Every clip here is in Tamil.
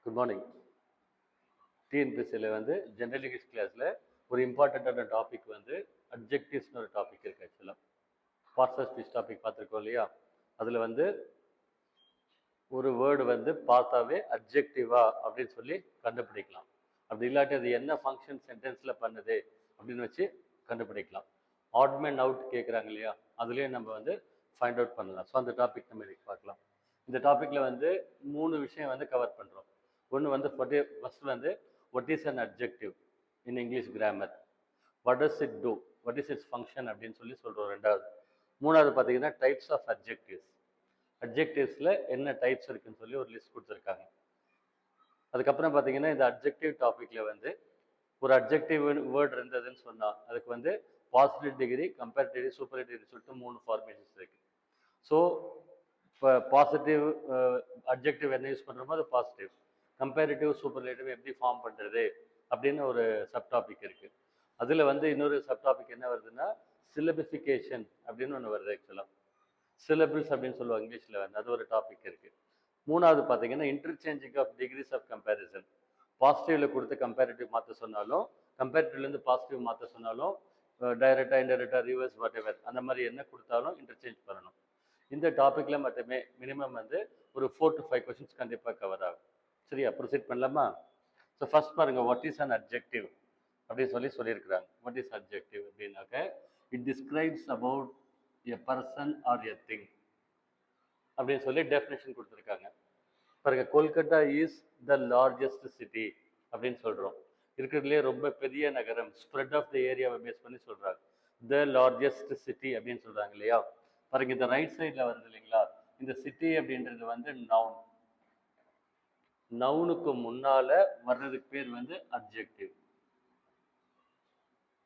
Good morning. டிஎன்பிஎஸ்சியில் வந்து ஜென்ரல் இங்கிலீஷ் கிளாஸில் ஒரு இம்பார்ட்டண்ட்டான டாபிக் வந்து அப்ஜெக்டிவ்ஸ்னு ஒரு டாபிக் இருக்குது. ஆக்சுவலாக பார்ட்ஸ் ஆஃப் ஸ்பீச் டாபிக் பார்த்துருக்கோம் இல்லையா? அதில் வந்து ஒரு வேர்டு வந்து பார்த்தாவே அப்ஜெக்டிவா அப்படின்னு சொல்லி கண்டுபிடிக்கலாம். அப்படி இல்லாட்டி அது என்ன ஃபங்க்ஷன் சென்டென்ஸில் பண்ணுது அப்படின்னு வச்சு கண்டுபிடிக்கலாம். ஆட்மேன் அவுட் கேட்குறாங்க இல்லையா? அதுலேயே நம்ம வந்து ஃபைண்ட் அவுட் பண்ணலாம். ஸோ அந்த டாபிக் நம்ம இன்னைக்கு பார்க்கலாம். இந்த டாப்பிக்கில் வந்து 3 விஷயம் வந்து கவர் பண்ணுறோம். ஒன்று வந்து ஃபர்ஸ்ட் வந்து what is an adjective in English grammar, what does it do, what is its function அப்படின்னு சொல்லி சொல்கிறோம். ரெண்டாவது. மூணாவது பார்த்தீங்கன்னா டைப்ஸ் ஆஃப் அப்ஜெக்டிவ்ஸ். அப்ஜெக்டிவ்ஸில் என்ன டைப்ஸ் இருக்குன்னு சொல்லி ஒரு லிஸ்ட் கொடுத்துருக்காங்க. அதுக்கப்புறம் பார்த்தீங்கன்னா இந்த அப்ஜெக்டிவ் டாப்பிக்கில் வந்து ஒரு அப்ஜெக்டிவ் வேர்டு இருந்ததுன்னு சொன்னால் அதுக்கு வந்து பாசிட்டிவ் டிகிரி, கம்பேரிட்டிவ், சூப்பர்லேட்டிவ் சொல்லிட்டு 3 ஃபார்மேஷன்ஸ் இருக்குது. ஸோ இப்போ பாசிட்டிவ் அப்ஜெக்டிவ் என்ன யூஸ் பண்ணுறோமோ அது பாசிட்டிவ், கம்பேரிட்டிவ், சூப்பர்லேட்டிவ் எப்படி ஃபார்ம் பண்ணுறது அப்படின்னு ஒரு சப் டாபிக் இருக்குது. அதில் வந்து இன்னொரு சப் டாபிக் என்ன வருதுன்னா சிலபிஃபிகேஷன் அப்படின்னு ஒன்று வருது. ஆக்சுவலாக சிலபிள்ஸ் அப்படின்னு சொல்லுவாங்க இங்கிலீஷில் வந்து, அது ஒரு டாபிக் இருக்குது. மூணாவது பார்த்தீங்கன்னா interchanging of degrees of comparison. பாசிட்டிவில் கொடுத்து கம்பேரிட்டிவ் மாற்ற சொன்னாலும், கம்பேரிட்டிவ்லேருந்து பாசிட்டிவ் மாற்ற சொன்னாலும், டைரெக்டாக இன்டெரக்டாக ரிவர்ஸ் வாட் எவர் அந்த மாதிரி என்ன கொடுத்தாலும் இன்டர்சேஞ்ச் பண்ணணும். இந்த டாப்பிக்கில் மட்டுமே மினிமம் வந்து ஒரு 4 to 5 கொஸ்டின்ஸ் கண்டிப்பாக கவர் ஆகும். சரியா? ப்ரொசீட் பண்ணலாமா? ஸோ ஃபர்ஸ்ட் பாருங்கள், வாட் இஸ் அன் அப்ஜெக்டிவ் அப்படின்னு சொல்லியிருக்கிறாங்க. வாட் இஸ் அப்ஜெக்டிவ் அப்படின்னாக்க it describes about a person or a thing அப்படின்னு சொல்லி டெஃபினேஷன் கொடுத்துருக்காங்க. பாருங்க, Kolkata is the largest city அப்படின்னு சொல்கிறோம். இருக்கிறதுலே ரொம்ப பெரிய நகரம், ஸ்ப்ரெட் ஆஃப் த ஏரியாவை பேஸ் பண்ணி சொல்கிறாங்க. த லார்ஜஸ்ட் சிட்டி அப்படின்னு சொல்கிறாங்க இல்லையா? பாருங்க, இந்த ரைட் சைடில் வருது இல்லைங்களா? இந்த சிட்டி அப்படின்றது வந்து நவுன். நவுனுக்கு முன்னால வர்றதுக்கு பேர் வந்து அப்ஜெக்டிவ்.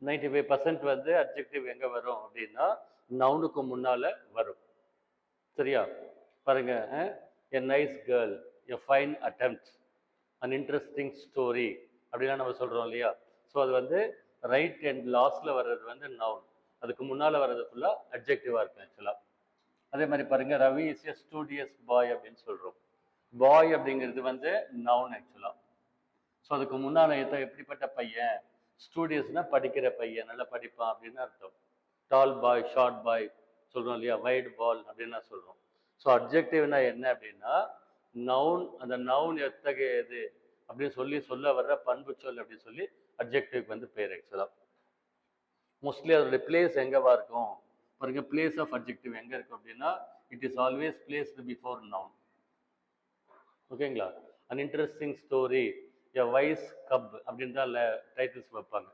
95% வந்து அப்ஜெக்டிவ் எங்கே வரும் அப்படின்னா நவுனுக்கு முன்னால வரும். சரியா? பாருங்க, a nice girl, a fine attempt, an interesting story அப்படிலாம் நம்ம சொல்கிறோம் இல்லையா? ஸோ அது வந்து ரைட் அண்ட் லாஸ்டில் வர்றது வந்து நவுன், அதுக்கு முன்னால் வர்றது ஃபுல்லாக அப்ஜெக்டிவாக இருக்கும் ஆக்சுவலாக. அதே மாதிரி பாருங்கள், ரவி இஸ் எ ஸ்டூடியஸ் பாய் அப்படின்னு சொல்கிறோம். பாய் அப்படிங்கிறது வந்து நவுன் ஆக்சுவலாக. ஸோ அதுக்கு முன்னால் எப்படிப்பட்ட பையன், ஸ்டூடியஸ்னால் படிக்கிற பையன், நல்லா படிப்பான் அப்படின்னு அர்த்தம். டால் பாய், ஷார்ட் பாய் சொல்கிறோம் இல்லையா? வைட் பால் அப்படின்னு சொல்கிறோம். ஸோ அப்ஜெக்டிவ்னா என்ன அப்படின்னா நவுன், அந்த நவுன் எத்தகையது அப்படின்னு சொல்ல வர்ற பண்பு சொல் அப்படின்னு சொல்லி அப்ஜெக்டிவ்க்கு வந்து பேர் ஆக்சுவலாக. மோஸ்ட்லி அதோடைய பிளேஸ் எங்கேவா இருக்கும் பாருங்க, பிளேஸ் ஆஃப் அப்ஜெக்டிவ் எங்கே இருக்கும் அப்படின்னா it is always placed before noun. ஓகேங்களா? An interesting story, a wise cup அப்படின்னு தான் டைட்டில்ஸ் வைப்பாங்க.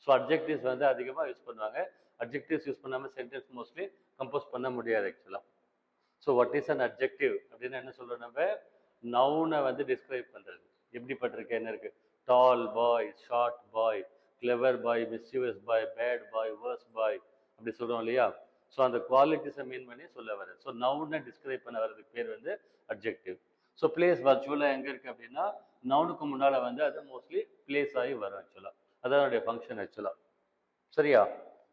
ஸோ அப்ஜெக்டிவ்ஸ் வந்து அதிகமாக யூஸ் பண்ணுவாங்க. அப்ஜெக்டிவ்ஸ் யூஸ் பண்ணாமல் சென்டென்ஸ் மோஸ்ட்லி கம்போஸ் பண்ண முடியாது ஆக்சுவலாக. So what is an objective அப்படின்னா என்ன சொல்கிறோம், நம்ம நவுனை வந்து டிஸ்கிரைப் பண்ணுறது. எப்படிப்பட்டிருக்கு, என்ன இருக்குது, டால் பாய், ஷார்ட் பாய், கிளவர் பாய், மிஸ்யூவஸ் பாய், பேட் பாய், வேர்ஸ் பாய் அப்படி சொல்கிறோம் இல்லையா? ஸோ அந்த குவாலிட்டிஸை மீன் பண்ணி சொல்ல வர. ஸோ நவுனை டிஸ்கிரைப் பண்ண வர்றதுக்கு பேர் வந்து அப்ஜெக்டிவ். ஸோ பிளேஸ் வர்ச்சுவலாக எங்கே இருக்குது அப்படின்னா நவுனுக்கு முன்னால் வந்து அது மோஸ்ட்லி பிளேஸ் ஆகி வரும் ஆக்சுவலாக. அதனுடைய ஃபங்க்ஷன் ஆக்சுவலாக. சரியா?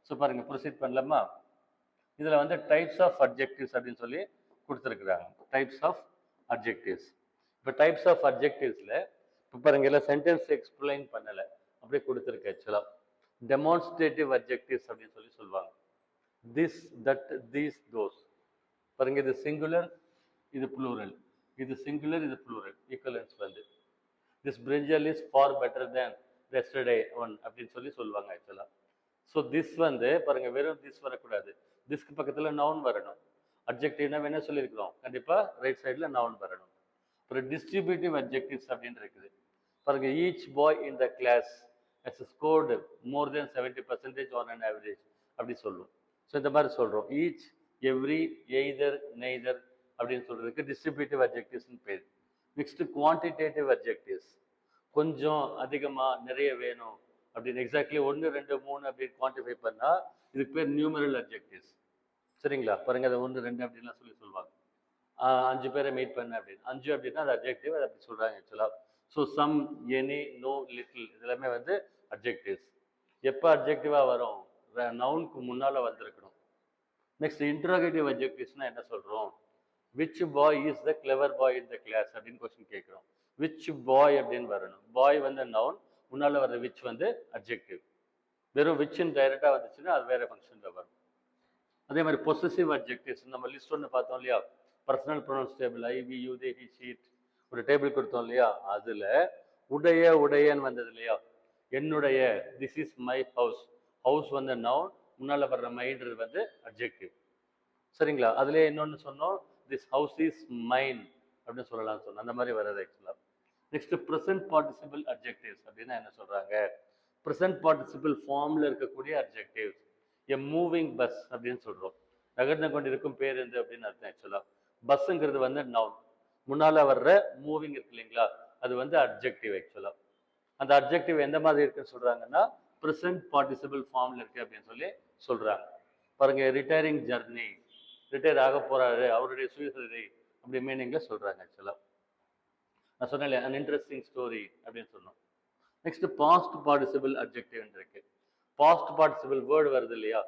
ஸோ பாருங்கள், ப்ரொசீட் பண்ணலாமா? இதில் வந்து டைப்ஸ் ஆஃப் அப்ஜெக்டிவ்ஸ் அப்படின்னு சொல்லி கொடுத்துருக்குறாங்க. Types of adjectives. இப்போ டைப்ஸ் ஆஃப் அப்ஜெக்டிவ்ஸில் இப்போ பாருங்க, எல்லாம் சென்டென்ஸ் எக்ஸ்பிளைன் பண்ணலை, அப்படியே கொடுத்துருக்கு ஆக்சுவலாக. டெமான்ஸ்ட்ரேட்டிவ் அப்ஜெக்டிவ்ஸ் அப்படின்னு சொல்லி சொல்லுவாங்க. This, that, these, those. பாருங்க, இது சிங்குலர், இது ப்ளூரல், இது சிங்குலர், இது ப்ளூரல், ஈக்குவலன்ஸ் வந்து this brinjal is for better than yesterday one அப்படின்னு சொல்லி சொல்லுவாங்க ஆக்சுவலாக. ஸோ திஸ் வந்து பாருங்க, வெறும் திஸ் வரக்கூடாது, திஸ்க்கு பக்கத்தில் நவுன் வரணும். அப்ஜெக்டிவ்னா என்ன சொல்லியிருக்கிறோம், கண்டிப்பாக ரைட் சைடில் நவுன் வரணும். ஒரு டிஸ்ட்ரிபியூட்டிவ் அப்ஜெக்டிவ்ஸ் அப்படின்னு இருக்குது. பாருங்க, each boy in the class has scored more than 70% on an average அப்படி சொல்லுவோம். ஸோ இந்த மாதிரி சொல்கிறோம். ஈச், எவ்ரி, எய்தர், நெய்தர் அப்படின்னு சொல்கிறதுக்கு டிஸ்ட்ரிபியூட்டிவ் அப்ஜெக்டிவ்ஸ்னு பேர். நெக்ஸ்ட் குவான்டிடேட்டிவ் அப்ஜெக்டிவ்ஸ், கொஞ்சம் அதிகமாக நிறைய வேணும் அப்படின்னு எக்ஸாக்ட்லி 1, 2, 3 அப்படின்னு குவான்டிஃபை பண்ணால் இதுக்கு பேர் நியூமரல் அப்ஜெக்டிவ்ஸ். சரிங்களா? பாருங்க, அதை 1, 2 அப்படின்லாம் சொல்லுவாங்க. 5 பேரை மீட் பண்ண அப்படின்னு, 5 அப்படின்னா அது அப்ஜெக்டிவ், அது அப்படி சொல்கிறாங்க ஆக்சுவலாக. So some, any, no, little இதெல்லாமே வந்து அப்ஜெக்டிவ்ஸ். எப்போ அப்ஜெக்டிவாக வரும், நவுனுக்கு முன்னால் வந்திருக்கணும். நெக்ஸ்ட் இன்ட்ரோகேட்டிவ் அப்ஜெக்டிவ்ஸ்னால் என்ன சொல்கிறோம், which boy is the clever boy in the class அப்படின்னு கொஸ்டின் கேட்குறோம். விச் பாய் அப்படின்னு வரணும். பாய் வந்து நவுன், முன்னால் வர்ற விச் வந்து அட்ஜெக்டிவ். வெறும் விச்ன்னு டைரெக்டாக வந்துச்சுன்னா அது வேறு ஃபங்க்ஷனில் வரும். அதே மாதிரி பொசசிவ் அட்ஜெக்டிவ்ஸ் நம்ம லிஸ்ட் ஒன்று பார்த்தோம் இல்லையா, personal pronouns table I we you they he she it ஒரு டேபிள் கொடுத்தோம் இல்லையா, அதில் உடைய உடையன்னு வந்தது இல்லையா, என்னுடைய, this is my house, house வந்து நவுன், முன்னால் வர்ற மைன்றது வந்து அட்ஜெக்டிவ். சரிங்களா? அதுலேயே இன்னொன்று சொன்னோம், திஸ் ஹவுஸ் இஸ் மைன் அப்படின்னு சொல்லலாம்னு சொன்னோம். அந்த மாதிரி வர்றது ஆக்சுவலாக. நெக்ஸ்ட் ப்ரெசன்ட் பார்ட்டிசிபிள் அட்ஜெக்டிவ்ஸ் அப்படின்னா என்ன சொல்கிறாங்க, ப்ரெசன்ட் பார்ட்டிசிபிள் ஃபார்மில் இருக்கக்கூடிய அட்ஜெக்டிவ்ஸ். எ மூவிங் பஸ் அப்படின்னு சொல்கிறோம். நகர்ந்து கொண்டிருக்கும் பேருந்து அப்படின்னு அர்த்தம் ஆக்சுவலாக. பஸ்ஸுங்கிறது வந்து நவுன், முன்னால் வர்ற மூவிங் இருக்கு இல்லைங்களா, அது வந்து அட்ஜெக்டிவ் ஆக்சுவலாக. அந்த அட்ஜெக்டிவ் எந்த மாதிரி இருக்குன்னு சொல்கிறாங்கன்னா ப்ரெசன்ட் பார்ட்டிசிபிள் ஃபார்மில் இருக்குது அப்படின்னு சொல்லி சொல்கிறாங்க. பாருங்க, ரிட்டையரிங் ஜர்னி, ரிட்டையர் ஆக போகிறாரு, அவருடைய சுயசரிதை அப்படி மீனிங்கில் சொல்கிறாங்க ஆக்சுவலாக. நான் சொன்னேன் இல்லையா, அன் இன்ட்ரெஸ்டிங் ஸ்டோரி அப்படின்னு சொன்னோம். நெக்ஸ்ட் பாஸ்ட் பார்ட்டிசிபிள் அட்ஜெக்டிவ் இருக்கு. பாஸ்ட் பார்ட்டிசிபிள் வேர்டு வருது இல்லையா,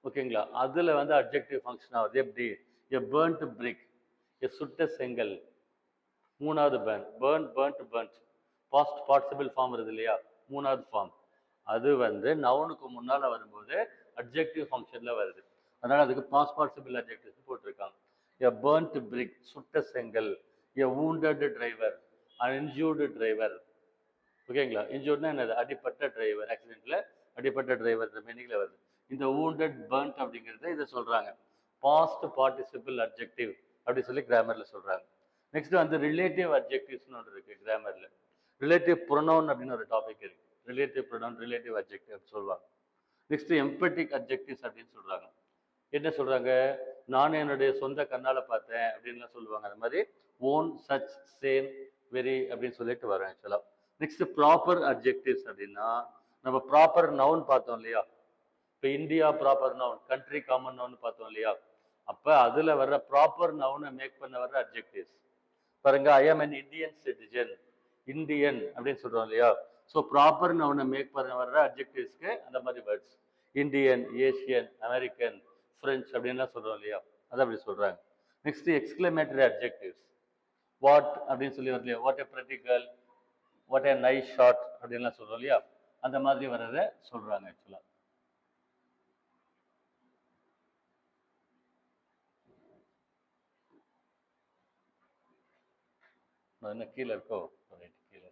ஓகேங்களா, அதில் வந்து அட்ஜெக்டிவ் ஃபங்க்ஷன் ஆகுது. எப்படி, எ பேர்ன்ட் பிரிக், எ சுட்ட செங்கல், மூணாவது பேர்ன்ட் பாஸ்ட் பார்ட்டிசிபிள் ஃபார்ம் வருது இல்லையா, மூணாவது ஃபார்ம், அது வந்து நவுனுக்கு முன்னால் வரும்போது அட்ஜெக்டிவ் ஃபங்க்ஷனில் வருது. அதனால் அதுக்கு பாஸ்ட் பார்ட்டிசிபிள் அட்ஜெக்டிவ் போட்டிருக்காங்க. எ பேர்ன்ட் பிரிக், சுட்ட செங்கல், a wounded driver, an injured driver. ஓகேங்களா, இன்ஜூர்ட்னா என்னது, அடிப்பட்ட டிரைவர், ஆக்சிடென்ட்ல அடிப்பட்ட டிரைவர் மீனிங்ல வருது. இந்த வூண்டட் பர்ன்ட் அப்படிங்கிறது இதை சொல்றாங்க பாஸ்ட் பார்ட்டிசிபிள் அட்ஜெக்டிவ் அப்படி சொல்லி கிராமர்ல சொல்றாங்க. நெக்ஸ்ட் வந்து ரிலேட்டிவ் அட்ஜெக்டிவ்ஸ்னு ஒன்று இருக்கு கிராமர்ல. ரிலேட்டிவ் ப்ரொனவுன் அப்படின்னு ஒரு டாபிக் இருக்கு. ரிலேட்டிவ் ப்ரொனவுன், ரிலேட்டிவ் அட்ஜெக்டிவ் சொல்லுவாங்க. நெக்ஸ்ட் எம்பட்டிக் அட்ஜெக்டிவ்ஸ் அப்படின்னு சொல்றாங்க. என்ன சொல்றாங்க, நான் என்னுடைய சொந்த கண்ணால பார்த்தேன் அப்படின்லாம் சொல்லுவாங்க. அது மாதிரி ஓன், சச், சேம், வெரி அப்படின்னு சொல்லிட்டு வரும் ஆக்சுவலா. நெக்ஸ்ட் ப்ராப்பர் அட்ஜெக்டிவ்ஸ் அப்படின்னா நம்ம ப்ராப்பர் நவுன் பார்த்தோம் இல்லையா, இப்போ India proper noun, country common noun பார்த்தோம் இல்லையா, அப்போ அதில் வர்ற ப்ராப்பர் நவுனை மேக் பண்ண வர்ற அட்ஜெக்டிவ்ஸ். பாருங்க, ஐ ஆம் அன் இந்தியன் சிட்டிசன், இந்தியன் அப்படின்னு சொல்றோம் இல்லையா, ஸோ ப்ராப்பர் நவுனை மேக் பண்ண வர்ற அட்ஜெக்டிவ்ஸ்க்கு அந்த மாதிரி words. Indian, Asian, American, French அப்படின்லாம் சொல்றோம் இல்லையா, அதை அப்படி சொல்றாங்க. Next exclamatory adjectives. வாட் அப்படின்னு சொல்லி வருது இல்லையா, what a pretty girl, what a nice shot அப்படின்லாம் சொல்றோம் இல்லையா, அந்த மாதிரி வர்றதை சொல்றாங்க ஆக்சுவலா. என்ன கீழே இருக்கோ, கீழே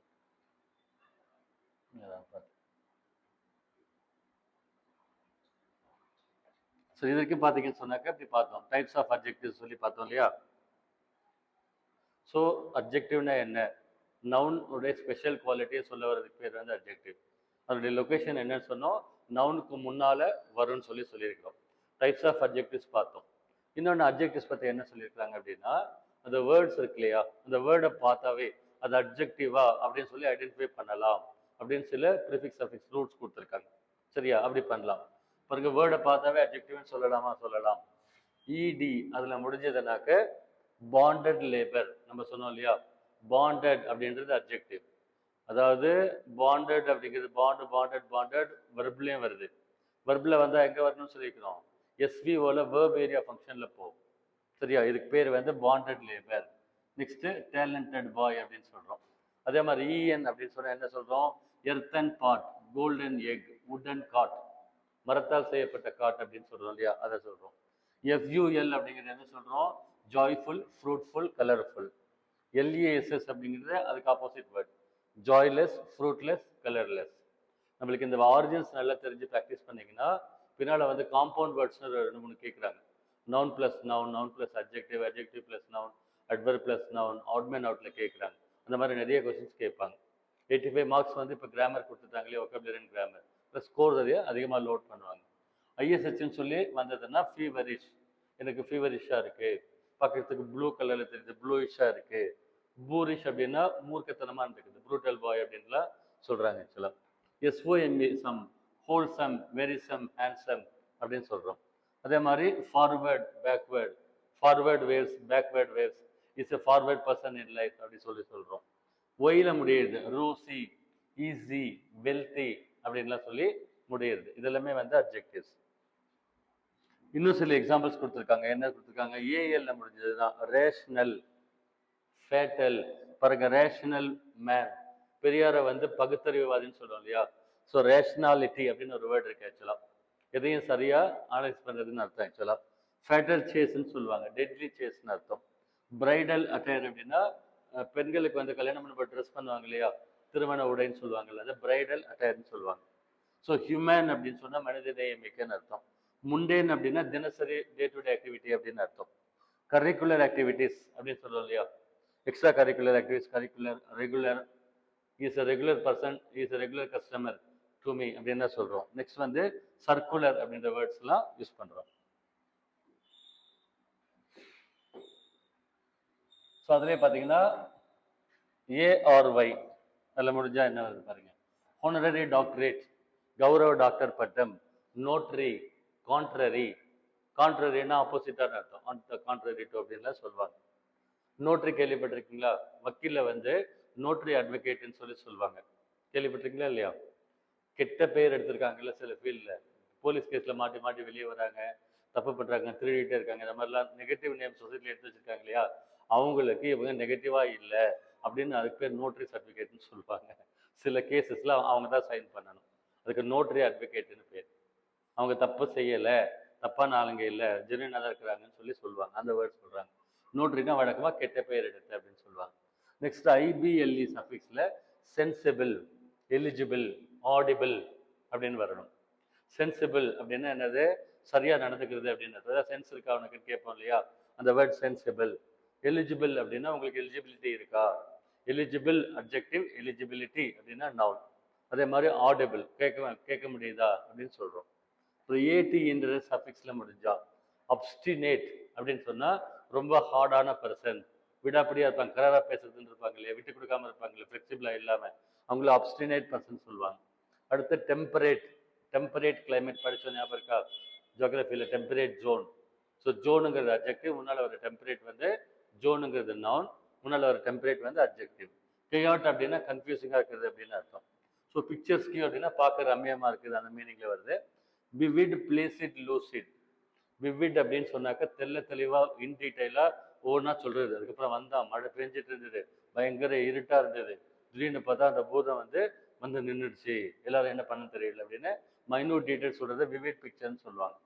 ஸோ இது வரைக்கும் பார்த்தீங்கன்னு சொன்னாக்க இப்படி பார்த்தோம், டைப்ஸ் ஆஃப் அட்ஜெக்டிவ் சொல்லி பார்த்தோம் இல்லையா. ஸோ அட்ஜெக்டிவ்னா என்ன, நவுன் உடைய ஸ்பெஷல் குவாலிட்டியை சொல்ல வர்றதுக்கு பேர் வந்து அட்ஜெக்டிவ். அதனுடைய லொக்கேஷன் என்னன்னு சொன்னோம், நவுனுக்கு முன்னால வரும்னு சொல்லியிருக்கிறோம். டைப்ஸ் ஆஃப் அட்ஜெக்டிவ்ஸ் பார்த்தோம். இன்னொன்று அட்ஜெக்டிவ்ஸ் பற்றி என்ன சொல்லியிருக்காங்க அப்படின்னா, அந்த வேர்ட்ஸ் இருக்கு இல்லையா, அந்த வேர்டை பார்த்தாவே அது அட்ஜெக்டிவா அப்படின்னு சொல்லி ஐடென்டிஃபை பண்ணலாம் அப்படின்னு சில ப்ரிஃபிக்ஸ் அஃபிக்ஸ் ரூட்ஸ் கொடுத்துருக்காங்க. சரியா, அப்படி பண்ணலாம். பாருங்க, வேர்டை பார்த்தாவே அட்ஜெக்டிவ்னு சொல்லலாமா, சொல்லலாம். இடி அதில் முடிஞ்சதுனாக்க பாண்டட் லேபர் நம்ம சொன்னோம் இல்லையா, பாண்டட் அப்படின்றது அட்ஜெக்டிவ். அதாவது பாண்டட் அப்படிங்கிறது பாண்டட் வெர்ப்லேயும் வருது. வெர்பில் வந்தால் எங்கே வரணும்னு சொல்லிக்கிறோம், எஸ்விஓல வேர்ப் ஏரியா ஃபங்க்ஷனில் போகும். சரியா, இதுக்கு பேர் வந்து பாண்டட் லேபர். நெக்ஸ்ட்டு டேலண்டட் பாய் அப்படின்னு சொல்கிறோம். அதே மாதிரி இஎன் அப்படின்னு சொன்னால் என்ன சொல்கிறோம், எர்த்தன் பாட், கோல்டன் எக், வுடன் காட், மரத்தால் செய்யப்பட்ட காட் அப்படின்னு சொல்கிறோம் இல்லையா, அதை சொல்கிறோம். எஃப்யூஎல் அப்படிங்கிறது என்ன சொல்கிறோம், ஜாய்ஃபுல், ஃப்ரூட்ஃபுல், கலர்ஃபுல். எல்இஎஸ்எஸ் அப்படிங்கிறது அதுக்கு opposite word, joyless, fruitless, colourless. நம்மளுக்கு இந்த ஆரிஜின்ஸ் நல்லா தெரிஞ்சு ப்ராக்டிஸ் பண்ணிங்கன்னா பின்னால் வந்து காம்பவுண்ட் வேர்ட்ஸ்னு 2-3 கேட்குறாங்க. Noun plus noun, noun plus adjective, adjective plus noun, adverb plus noun, ஆட்மேன் அவுட்டில் கேட்குறாங்க. அந்த மாதிரி நிறைய கொஸ்டின்ஸ் கேட்பாங்க. 85 மார்க்ஸ் வந்து இப்போ கிராமர் கொடுத்துட்டாங்களே, vocabulary and grammar plus score அதிகமாக லோட் பண்ணுவாங்க. ஐஎஸ்ஹெச்னு சொல்லி வந்ததுன்னா ஃபீவரிஷ், எனக்கு ஃபீவரிஷாக இருக்குது, பார்க்குறதுக்கு ப்ளூ கலரில் தெரியுது, ப்ளூயிஷாக இருக்குது. பூரிஷ் அப்படின்னா மூர்க்கத்தனமாக இருக்குது, ப்ரூட்டல் பாய் அப்படின்லாம் சொல்கிறாங்க ஆக்சுவலாக. எஸ்ஓஎம்ஏ சம், ஹோல்சம், வெரிசம், ஹேண்ட்சம் அப்படின்னு சொல்கிறோம். அதே மாதிரி forward, backward, forward waves, backward waves, is a forward person in life அப்படி சொல்கிறோம். ஒயில முடியுது, ரூசி, ஈஸி, வெல்த்தி அப்படின்லாம் சொல்லி முடியுது. இதெல்லாமே வந்து அட்ஜெக்டிவ்ஸ். இன்னும் சில எக்ஸாம்பிள்ஸ் கொடுத்துருக்காங்க. என்ன கொடுத்துருக்காங்க, ஏஎல்ல முடிஞ்சதுதான் ரேஷனல், ஃபேட்டல், பாருங்க, ரேஷனல் மேன். பெரியாரை வந்து பகுத்தறிவுவாதின்னு சொல்லுவோம் இல்லையா? ஸோ ரேஷனாலிட்டி அப்படின்னு ஒரு வேர்டு இருக்கு ஆக்சுவலாக. எதையும் சரியா அனலைஸ் பண்ணுறதுன்னு அர்த்தம் ஆக்சுவலாக. ஃபேட்டல் சேஸ்ன்னு சொல்லுவாங்க, டெட்லி சேஸ்ன்னு அர்த்தம். பிரைடல் அட்டையர் அப்படின்னா பெண்களுக்கு வந்து கல்யாணம் பண்ண ட்ரெஸ் பண்ணுவாங்க இல்லையா, திருமண உடைன்னு சொல்லுவாங்கல்ல, அதை பிரைடல் அட்டையர்னு சொல்லுவாங்க. ஸோ ஹியூமன் அப்படின்னு சொன்னால் மனித நேயமிக்கன்னு அர்த்தம். முண்டேன் அப்படின்னா தினசரி டே டு டே ஆக்டிவிட்டி அப்படின்னு அர்த்தம். கரிக்குலர் ஆக்டிவிட்டீஸ் அப்படின்னு சொல்லுவோம் இல்லையா, extra curricular activities, curricular, regular, is a regular person, is a regular customer to me அப்படின்னு தான் சொல்கிறோம். நெக்ஸ்ட் வந்து சர்க்குலர் அப்படின்ற வேர்ட்ஸ்லாம் யூஸ் பண்ணுறோம். ஸோ அதிலே பார்த்தீங்கன்னா ஏஆர்ஒய் அதில் முடிஞ்சா என்ன வருது பாருங்க. ஹானரரி டாக்டரேட், கௌரவ டாக்டர் பட்டம். நோட்ரி, கான்ட்ரரி, கான்ட்ரரின்னா ஆப்போசிட்டான அர்த்தம், அந்த கான்ட்ரரி டு அப்படின்லாம் சொல்லுவாங்க. நோட்ரி கேள்விப்பட்டிருக்கீங்களா? வக்கீல வந்து நோட்ரி அட்வொகேட்னு சொல்லி சொல்லுவாங்க. கேள்விப்பட்டிருக்கீங்களா இல்லையா? கெட்ட பேர் எடுத்திருக்காங்கல்ல சில ஃபீல்டில், போலீஸ் கேஸில் மாட்டி மாட்டி வெளியே வராங்க, தப்பு பண்ணுறாங்க, திருடிட்டே இருக்காங்க, இந்த மாதிரிலாம் நெகட்டிவ் நேம் சொசைட்டியில் எடுத்து வச்சிருக்காங்க இல்லையா, அவங்களுக்கு இவங்க நெகட்டிவாக இல்லை அப்படின்னு அதுக்கு பேர் நோட்ரி சர்டிஃபிகேட்னு சொல்லுவாங்க. சில கேசஸில் அவங்க தான் சைன் பண்ணணும், அதுக்கு நோட்ரி அட்வொகேட்னு பேர். அவங்க தப்பு செய்யலை, தப்பான ஆளுங்க இல்லை, ஜென்யூனாக தான் இருக்கிறாங்கன்னு சொல்லி சொல்லுவாங்க. அந்த வேர்ட் சொல்கிறாங்க. நோட்ரினா வழக்கமாக கெட்ட பேர் எடுத்து அப்படின்னு சொல்லுவாங்க. நெக்ஸ்ட் ஐபிஎல்இ சஃபிக்ஸில் சென்சிபிள், எலிஜிபிள், ஆடிபிள் அப்படின்னு வரணும். சென்சிபிள் அப்படின்னா என்னது? சரியாக நடந்துக்கிறது அப்படின்னு. அதாவது சென்ஸ் இருக்கா அவனுக்குன்னு கேட்போம் இல்லையா, அந்த வேர்ட் சென்சிபிள். எலிஜிபிள் அப்படின்னா உங்களுக்கு எலிஜிபிலிட்டி இருக்கா. எலிஜிபிள் அட்ஜெக்டிவ், எலிஜிபிலிட்டி அப்படின்னா நவுன். அதே மாதிரி ஆடிபிள், கேட்க முடியுதா அப்படின்னு சொல்கிறோம். ஸோ ஏடின்ற சஃபிக்ஸில் முடிஞ்சா. அப்ஸ்டினேட் அப்படின்னு சொன்னால் ரொம்ப ஹார்டான பர்சன், விடாப்படியாக இருப்பாங்க, கராராக பேசுறதுன்னு இருப்பாங்க இல்லையா, விட்டு கொடுக்காம இருப்பாங்க இல்லையா, ஃப்ளெக்சிபிளாக இல்லாமல், அவங்கள அப்ஸ்டினேட் பர்சன் சொல்லுவாங்க. அடுத்து டெம்பரேட், டெம்பரேட் கிளைமேட் படித்தோம் ஞாபகம் இருக்கா ஜியோகிராஃபியில்? Temperate zone. ஸோ ஜோனுங்கிறது அட்ஜெக்டிவ், முன்னால் ஒரு டெம்பரேட் வந்து ஜோனுங்கிறது நவுன், முன்னால் ஒரு டெம்பரேட் வந்து அட்ஜெக்டிவ். கேயாட் அப்படின்னா கன்ஃபியூசிங்காக இருக்குது அப்படின்னு அர்த்தம். ஸோ பிக்சர்ஸ்கியூ அப்படின்னா பார்க்க ரம்யமாக இருக்குது, அந்த மீனிங்கில் வருது. Vivid, பிளேசிட், lucid. விவிட் அப்படின்னு சொன்னாக்க தெல்ல தெளிவாக இன் டீட்டெயிலாக ஒவ்வொன்றா சொல்கிறது. அதுக்கப்புறம் வந்தான், மழை பெஞ்சிட்டு இருந்தது, பயங்கர இருட்டாக இருந்தது, திடீர்னு பார்த்தா அந்த பூதம் வந்து நின்றுடுச்சு, எல்லாரும் என்ன பண்ண தெரியல அப்படின்னு மைன்யூட் டீட்டெயில்ஸ் சொல்கிறத விவிட் பிக்சர்னு சொல்லுவாங்க.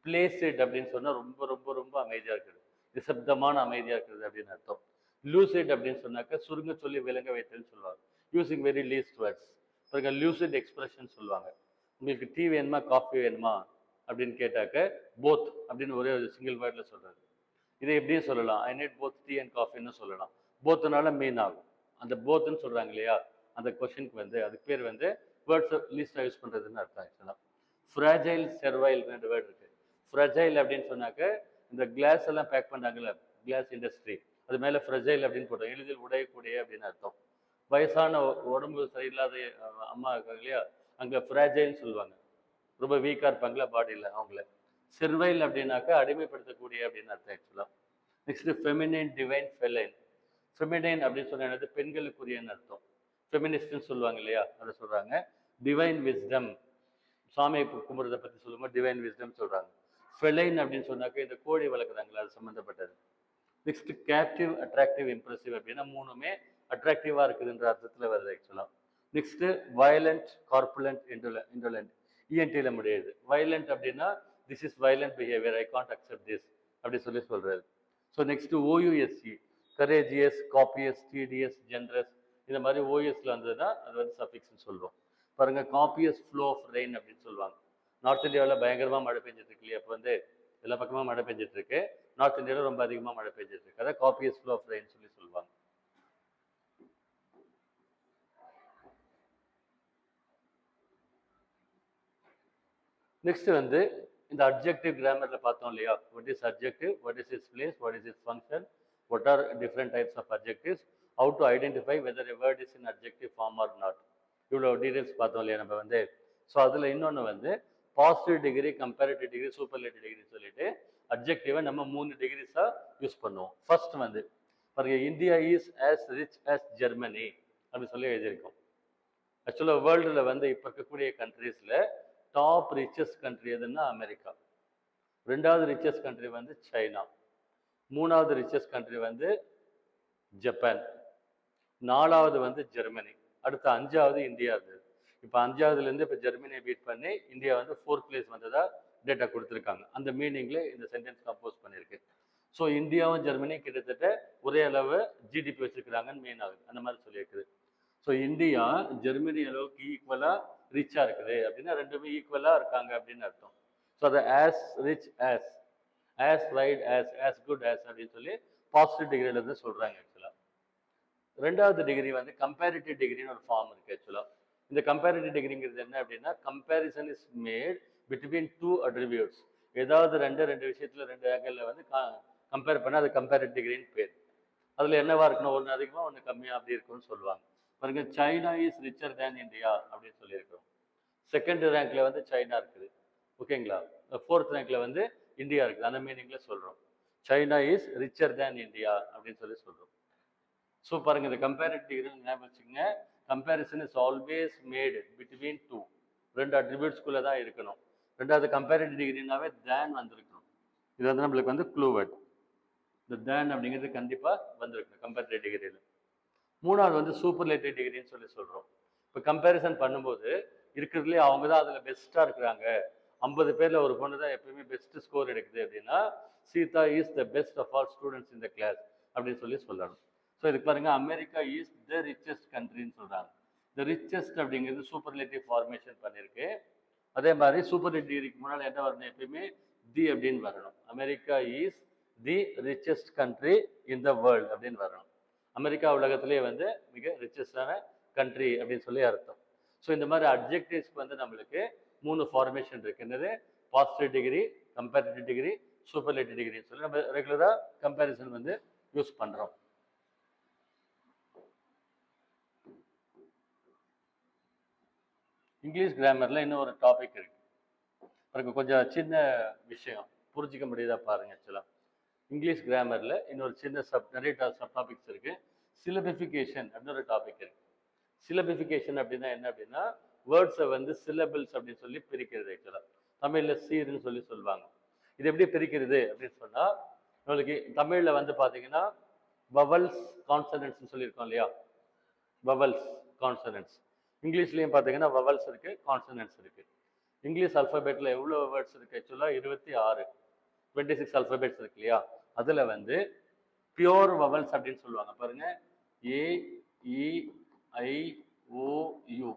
பிளேசிட் அப்படின்னு சொன்னால் ரொம்ப ரொம்ப ரொம்ப அமைதியாக இருக்குது, நிசப்தமான அமைதியாக இருக்குது அப்படின்னு அர்த்தம். லூசிட் அப்படின்னு சொன்னாக்க சுருங்க சொல்லி விளங்க வைத்தல்னு சொல்லுவாங்க, யூசிங் வெரி லீஸ்ட் வேர்ட்ஸ். பாருங்க, லூசிட் எக்ஸ்பிரஷன் சொல்லுவாங்க. உங்களுக்கு டீ வேணுமா காஃபி வேணுமா அப்படின்னு கேட்டாக்க போத் அப்படின்னு ஒரே ஒரு சிங்கிள் வேர்டில் சொல்கிறது. இதை எப்படியும் சொல்லலாம், I need both tea and காஃபின்னு சொல்லலாம். போத்துனால மீன் ஆகும். அந்த போத்துன்னு சொல்கிறாங்க இல்லையா, அந்த கொஷனுக்கு வந்து அதுக்கு பேர் வந்து வேர்ட்ஸை லீஸ்டாக யூஸ் பண்ணுறதுன்னு அர்த்தம் ஆக்சுவலாக. ஃப்ராஜைல், செர்வைல் ரெண்டு வேர்டு இருக்குது. ஃப்ரஜைல் அப்படின்னு சொன்னாக்க இந்த கிளாஸ் எல்லாம் பேக் பண்ணுறாங்கல்ல, கிளாஸ் இண்டஸ்ட்ரி, அது மேலே ஃப்ரஜைல் அப்படின்னு போட்டோம், எளிதில் உடையக்கூடிய அப்படின்னு அர்த்தம். வயசான உடம்பு சரியில்லாத அம்மா இருக்காங்க இல்லையா, அங்கே ஃப்ராஜைல்னு சொல்லுவாங்க, ரொம்ப வீக்காக இருப்பாங்களா பாடியில் அவங்கள. செர்வைல் அப்படின்னாக்கா அடிமைப்படுத்தக்கூடிய அப்படின்னு அர்த்தம் ஆக்சுவலாக. Next feminine, divine, feline. Feminine அப்படின்னு சொன்ன என்னது? பெண்களுக்குரியன்னு அர்த்தம். ஃபெமினிஸ்ட்னு சொல்லுவாங்க இல்லையா, அதை சொல்கிறாங்க. டிவைன் விஸ்டம், சாமியை கும்பிட்றதை பற்றி சொல்லும்போது டிவைன் விஸ்டம் சொல்கிறாங்க. ஃபெலைன் அப்படின்னு சொன்னாக்க இந்த கோழி வளர்க்குறாங்களா, அது சம்மந்தப்பட்டது. நெக்ஸ்ட் கேப்டிவ், அட்ராக்டிவ், இம்ப்ரெசிவ் அப்படின்னா மூணுமே அட்ராக்டிவாக இருக்குதுன்ற அர்த்தத்தில் வருது ஆக்சுவலாக. நெக்ஸ்ட்டு வயலண்ட், கார்புலண்ட், இண்டோலண்ட், இஎன்டியில் முடியுது. வயலண்ட் அப்படின்னா this is violent behaviour, I can't accept this அப்படி சொல்லி சொல்கிறாரு. ஸோ நெக்ஸ்ட்டு ஓயூஎஸ்சி, கரேஜியஸ், காப்பியஸ், டிடிஎஸ், ஜென்ரஸ், இந்த மாதிரி ஓஎஸ்ல வந்ததுன்னா அது வந்து சஃபிக்ஸ்னு சொல்லுவோம். பாருங்கள், காப்பியஸ் ஃப்ளோ ஆஃப் ரெயின் அப்படின்னு சொல்லுவாங்க. நார்த் இந்தியாவில் பயங்கரமாக மழை பெஞ்சிட்டு இருக்கு இல்லையா, அப்போ வந்து எல்லா பக்கமாக மழை பெஞ்சிட்டு இருக்கு, நார்த் இந்தியாவில் ரொம்ப அதிகமாக மழை பெஞ்சிட்டு இருக்கு, அதான் காப்பியஸ் ஃப்ளோ ஆஃப் ரெயின் சொல்லி சொல்லுவாங்க. நெக்ஸ்ட் வந்து இந்த அட்ஜெக்டிவ் கிராமர்ல பார்த்தோம் இல்லையா, what is adjective, what is its place, what is its function, what are different types of adjectives, how to identify whether a word is in adjective form or not, இவ்வளோ டீடைல்ஸ் பார்த்தோம் இல்லையா நம்ம வந்து. ஸோ அதில் இன்னொன்று வந்து positive degree, comparative degree, superlative degree சொல்லிட்டு அட்ஜெக்டிவை நம்ம 3 டிகிரிஸாக யூஸ் பண்ணுவோம். ஃபர்ஸ்ட் வந்து பாருங்க, India is as rich as Germany அப்படின்னு சொல்லி எழுதியிருக்கோம். ஆக்சுவலாக வேர்ல்டில் வந்து இப்போ இருக்கக்கூடிய கண்ட்ரீஸில் டாப் ரிச்சஸ்ட் கண்ட்ரி எதுன்னா அமெரிக்கா, ரெண்டாவது ரிச்சஸ்ட் கண்ட்ரி வந்து சைனா, மூணாவது ரிச்சஸ்ட் கண்ட்ரி வந்து ஜப்பான், 4வது வந்து ஜெர்மனி, அடுத்து 5வது இந்தியா இருந்தது. இப்போ 5வதுலேருந்து இப்போ ஜெர்மனியை பீட் பண்ணி இந்தியா வந்து 4th பிளேஸ் வந்ததா டேட்டா கொடுத்துருக்காங்க. அந்த மீனிங்ல இந்த சென்டென்ஸ் கம்போஸ் பண்ணியிருக்கு. ஸோ இந்தியாவும் ஜெர்மனியும் கிட்டத்தட்ட ஒரே அளவு ஜிடிபி வச்சிருக்கிறாங்கன்னு மீன் ஆகுது. அந்த மாதிரி சொல்லியிருக்குது. ஸோ இந்தியா ஜெர்மனி அளவுக்கு ஈக்குவலாக ரிச்சாக இருக்குது அப்படின்னா ரெண்டுமே ஈக்குவலாக இருக்காங்க அப்படின்னு அர்த்தம். ஸோ அதை as rich as white as good as அப்படின்னு சொல்லி பாசிட்டிவ் டிகிரியில இருந்து சொல்றாங்க ஆக்சுவலா. 2வது டிகிரி வந்து கம்பேரிட்டிவ் டிகிரின்னு ஒரு ஃபார்ம் இருக்கு ஆக்சுவலா. இந்த கம்பேரிட்டிவ் டிகிரிங்கிறது என்ன அப்படின்னா comparison is made between 2 attributes. ஏதாவது ரெண்டு விஷயத்துல 2 ஆங்கிள் வந்து கம்பேர் பண்ண அது கம்பேரிட்டிவ் டிகிரின்னு பேர். அதுல என்னவா இருக்கணும், ஒன்று அதிகமா ஒன்று கம்மியா அப்படி இருக்கும்னு சொல்லுவாங்க. பாருங்க, China is richer than India அப்படின்னு சொல்லியிருக்கிறோம். 2nd ரேங்க்ல வந்து சைனா இருக்குது, ஓகேங்களா. 4th ரேங்க்ல வந்து இந்தியா இருக்குது. அந்த மீனிங்ல சொல்றோம். China is richer than India அப்படின்னு சொல்லி சொல்றோம். ஸோ பாருங்க, இந்த கம்பேரிட்டிவ் டிகிரி ஞாபகம் வச்சுக்கோங்க. Comparison is always made between 2 அட்ரிபியூட்ஸ்குள்ள தான் இருக்கணும். 2வது கம்பேரிட்டிவ் டிகிரினாவே தேன் வந்திருக்கணும். இது வந்து நம்மளுக்கு வந்து க்ளூ வேர்ட். இந்த தேன் அப்படிங்கிறது கண்டிப்பா வந்திருக்கணும் கம்பேரிட்டிவ் டிகிரியில். 3வது வந்து சூப்பர்லேட்டிவ் டிகிரின்னு சொல்லி சொல்றோம். இப்போ கம்பேரிசன் பண்ணும்போது இருக்கிறதுலே அவங்க தான் அதில் பெஸ்ட்டாக இருக்கிறாங்க. 50 பேர்ல ஒரு பொண்ணு தான் எப்பயுமே பெஸ்ட் ஸ்கோர் எடுக்குது அப்படின்னா Sita is the best of all students in the class அப்படின்னு சொல்லி சொல்லணும். ஸோ இதுக்கு பாருங்க, அமெரிக்கா இஸ் த ரிச்சஸ்ட் கண்ட்ரின்னு சொல்றாங்க. த ரிச்சஸ்ட் அப்படிங்கிறது சூப்பர்லேட்டிவ் ஃபார்மேஷன் பண்ணியிருக்கு. அதே மாதிரி சூப்பர்லேட்டிவ் டிகிரிக்கு முன்னால் என்ன வரணும், எப்பயுமே தி அப்படின்னு வரணும். America is the richest country in the world அப்படின்னு வரணும். அமெரிக்கா உலகத்திலே வந்து மிக ரிச்சஸ்டான கண்ட்ரி அப்படின்னு சொல்லி அர்த்தம். ஸோ இந்த மாதிரி அட்ஜெக்டிவ்ஸ்க்கு வந்து நம்மளுக்கு 3 ஃபார்மேஷன் இருக்கு. என்னது, positive degree, comparative degree, superlative டிகிரின்னு சொல்லி நம்ம ரெகுலராக கம்பேரிசன் வந்து யூஸ் பண்றோம். இங்கிலீஷ் கிராமர்ல இன்னும் ஒரு டாபிக் இருக்கு. அதுக்கு கொஞ்சம் சின்ன விஷயம் புரிஞ்சிக்க முடியுதா பாருங்க. ஆக்சுவலா இங்கிலீஷ் கிராமர்ல இன்னொரு சின்ன நிறைய சப் டாபிக்ஸ் இருக்கு. சிலபிஃபிகேஷன் அப்படின்னு ஒரு டாபிக் இருக்கு. சிலபிஃபிகேஷன் அப்படின்னா என்ன அப்படின்னா வேர்ட்ஸை வந்து சிலபிள்ஸ் அப்படின்னு சொல்லி பிரிக்கிறது. ஆக்சுவலா தமிழ்ல சீர்னு சொல்லி சொல்லுவாங்க. இது எப்படி பிரிக்கிறது அப்படின்னு சொன்னா, உங்களுக்கு தமிழ்ல வந்து பாத்தீங்கன்னா வவல்ஸ் கான்சனன்ட்ஸ் சொல்லியிருக்கோம் இல்லையா, வவல்ஸ் கான்சனன்ட்ஸ். இங்கிலீஷ்லயும் பாத்தீங்கன்னா வவல்ஸ் இருக்கு, கான்சனன்ட்ஸ் இருக்கு. இங்கிலீஷ் அல்பபெட்ல எவ்வளவு வேர்ட்ஸ் இருக்கு ஆக்சுவலா 26 அல்பபெட்ஸ் இருக்கு இல்லையா. அதுல வந்து பியோர் வவல்ஸ் அப்படின்னு சொல்லுவாங்க. பாருங்க, ஏ இ ஐ ஓ யூ,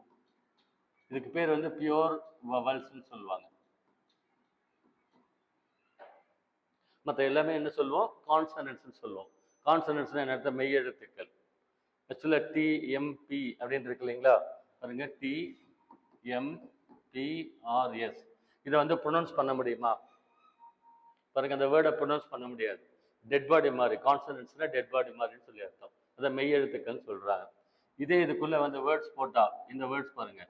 இதுக்கு பேர் வந்து பியோர் வவல்ஸ்ன்னு சொல்லுவாங்க. மற்ற எல்லாமே என்ன சொல்லுவோம், கான்சனன்ட்ஸ்ன்னு சொல்லுவோம். கான்சனன்ட்ஸ்னா என்ன, மெய் எழுத்துக்கள். ஆக்சுவலா டிஎம்பி அப்படின்னு இருக்கு இல்லைங்களா, பாருங்க டிஎம்பிஆர்எஸ். இதை வந்து ப்ரொனவுன்ஸ் பண்ண முடியுமா பாருங்க, அந்த வேர்டை ப்ரொனவுன்ஸ் பண்ண முடியாது. டெட் பாடி மாதிரி, கான்சனன்ட்ஸ்னா டெட் பாடி மாதிரின்னு சொல்லி அர்த்தம். அதை மெய் எழுத்துக்கள் சொல்றாங்க. இதே இதுக்குள்ள வந்து வேர்ட்ஸ் போட்டா இந்த வேர்ட்ஸ் பாருங்க,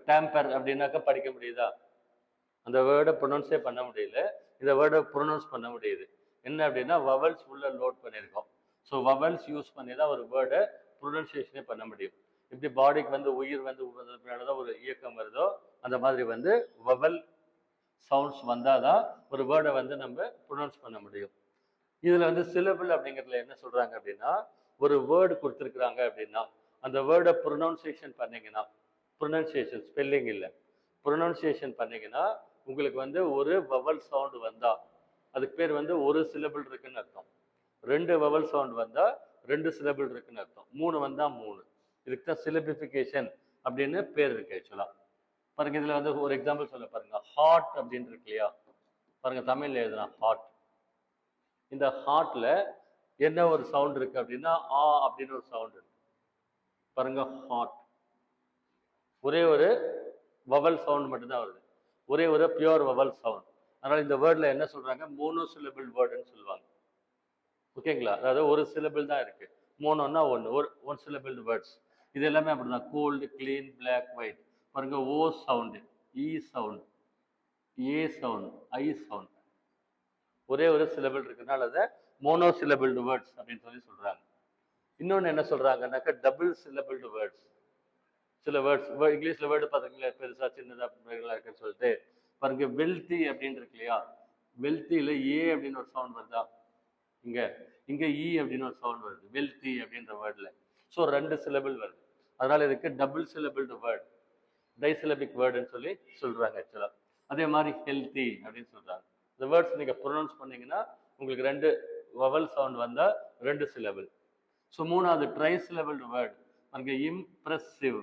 டேம்பர் அப்படின்னாக்கா படிக்க முடியுதா, அந்த வேர்டை ப்ரொனவுன்ஸே பண்ண முடியல. இந்த வேர்டை ப்ரொனவுன்ஸ் பண்ண முடியுது. என்ன அப்படின்னா வவல்ஸ் உள்ள லோட் பண்ணியிருக்கோம். ஸோ வவல்ஸ் யூஸ் பண்ணி தான் ஒரு வேர்டை ப்ரொனன்சியேஷனே பண்ண முடியும். இப்படி பாடிக்கு வந்து உயிர் வந்து தான் ஒரு இயக்கம் வருதோ அந்த மாதிரி வந்து வவல் சவுண்ட்ஸ் வந்தாதான் ஒரு வேர்டை வந்து நம்ம ப்ரொனவுன்ஸ் பண்ண முடியும். இதுல வந்து சிலபிள் அப்படிங்கிறதுல என்ன சொல்றாங்க அப்படின்னா, ஒரு வேர்டு கொடுத்துருக்குறாங்க அப்படின்னா அந்த வேர்டை ப்ரொனவுன்சியேஷன் பண்ணீங்கன்னா, ப்ரொனன்சியேஷன் ஸ்பெல்லிங் இல்லை, ப்ரொனன்சியேஷன் பண்ணீங்கன்னா உங்களுக்கு வந்து ஒரு வவல் சவுண்ட் வந்தா அதுக்கு பேர் வந்து ஒரு சிலபிள் இருக்குன்னு அர்த்தம். 2 வவல் சவுண்ட் வந்தா 2 சிலபிள் இருக்குன்னு அர்த்தம். 3 வந்தா 3. இதுக்கு தான் சிலபிஃபிகேஷன் அப்படின்னு பேர் இருக்கு ஆக்சுவலா. பாருங்க, இதுல வந்து ஒரு எக்ஸாம்பிள் சொல்ல பாருங்க. ஹார்ட் அப்படின்னு இருக்கு இல்லையா, பாருங்க தமிழ்ல எழுதுனா ஹார்ட். இந்த ஹார்ட்ல என்ன ஒரு சவுண்ட் இருக்கு அப்படின்னா ஆ அப்படின்னு ஒரு சவுண்ட் இருக்கு. பாருங்க, ஹார்ட் ஒரே ஒரு வவல் சவுண்ட் மட்டும்தான் வருது, ஒரே ஒரு பியூர் வவல் சவுண்ட். அதனால இந்த வேர்ட்ல என்ன சொல்றாங்க, மோனோசிலபிள் வேர்டுன்னு சொல்லுவாங்க. ஓகேங்களா, அதாவது ஒரு சிலபிள் தான் இருக்கு. மோனோன்னா ஒன் சிலபிள் வேர்ட்ஸ். இது எல்லாமே அப்படிதான். Gold, clean, black, white. பாருங்க, O sound, E sound, A sound, I sound, ஒரே ஒரு சிலபிள் இருக்கிறதுனால அதை மோனோசிலபிள்டு வேர்ட்ஸ் அப்படின்னு சொல்லி சொல்றாங்க. இன்னொன்று என்ன சொல்றாங்கன்னாக்கா டபுள் சிலபிள்டு வேர்ட்ஸ். சில வேர்ட்ஸ் இங்கிலீஷ்ல வேர்டு பார்த்தீங்களா பெருசா சின்னதா இருக்குன்னு சொல்லிட்டு பாருங்க, வெல்தி அப்படின்னு இருக்கு இல்லையா, வெல்த்தியில் ஏ அப்படின்னு ஒரு சவுண்ட் வருதா? இங்கே இங்கே இ அப்படின்னு ஒரு சவுண்ட் வருது வெல்த்தி அப்படின்ற வேர்டில். ஸோ 2 சிலபிள் வருது. அதனால் இதுக்கு டபுள் சிலபிள்டு வேர்டு, டைசிலபிக் வேர்டுன்னு சொல்லி சொல்கிறாங்க ஆக்சுவலாக. அதே மாதிரி ஹெல்த்தி அப்படின்னு சொல்கிறாங்க. இந்த வேர்ட்ஸ் நீங்கள் ப்ரொனவுன்ஸ் பண்ணீங்கன்னா உங்களுக்கு 2 வவல் சவுண்ட் வந்தால் 2 சிலபிள். ஸோ 3வது ட்ரை சிலபிள்டு வேர்டு அங்கே இம்ப்ரெசிவ்,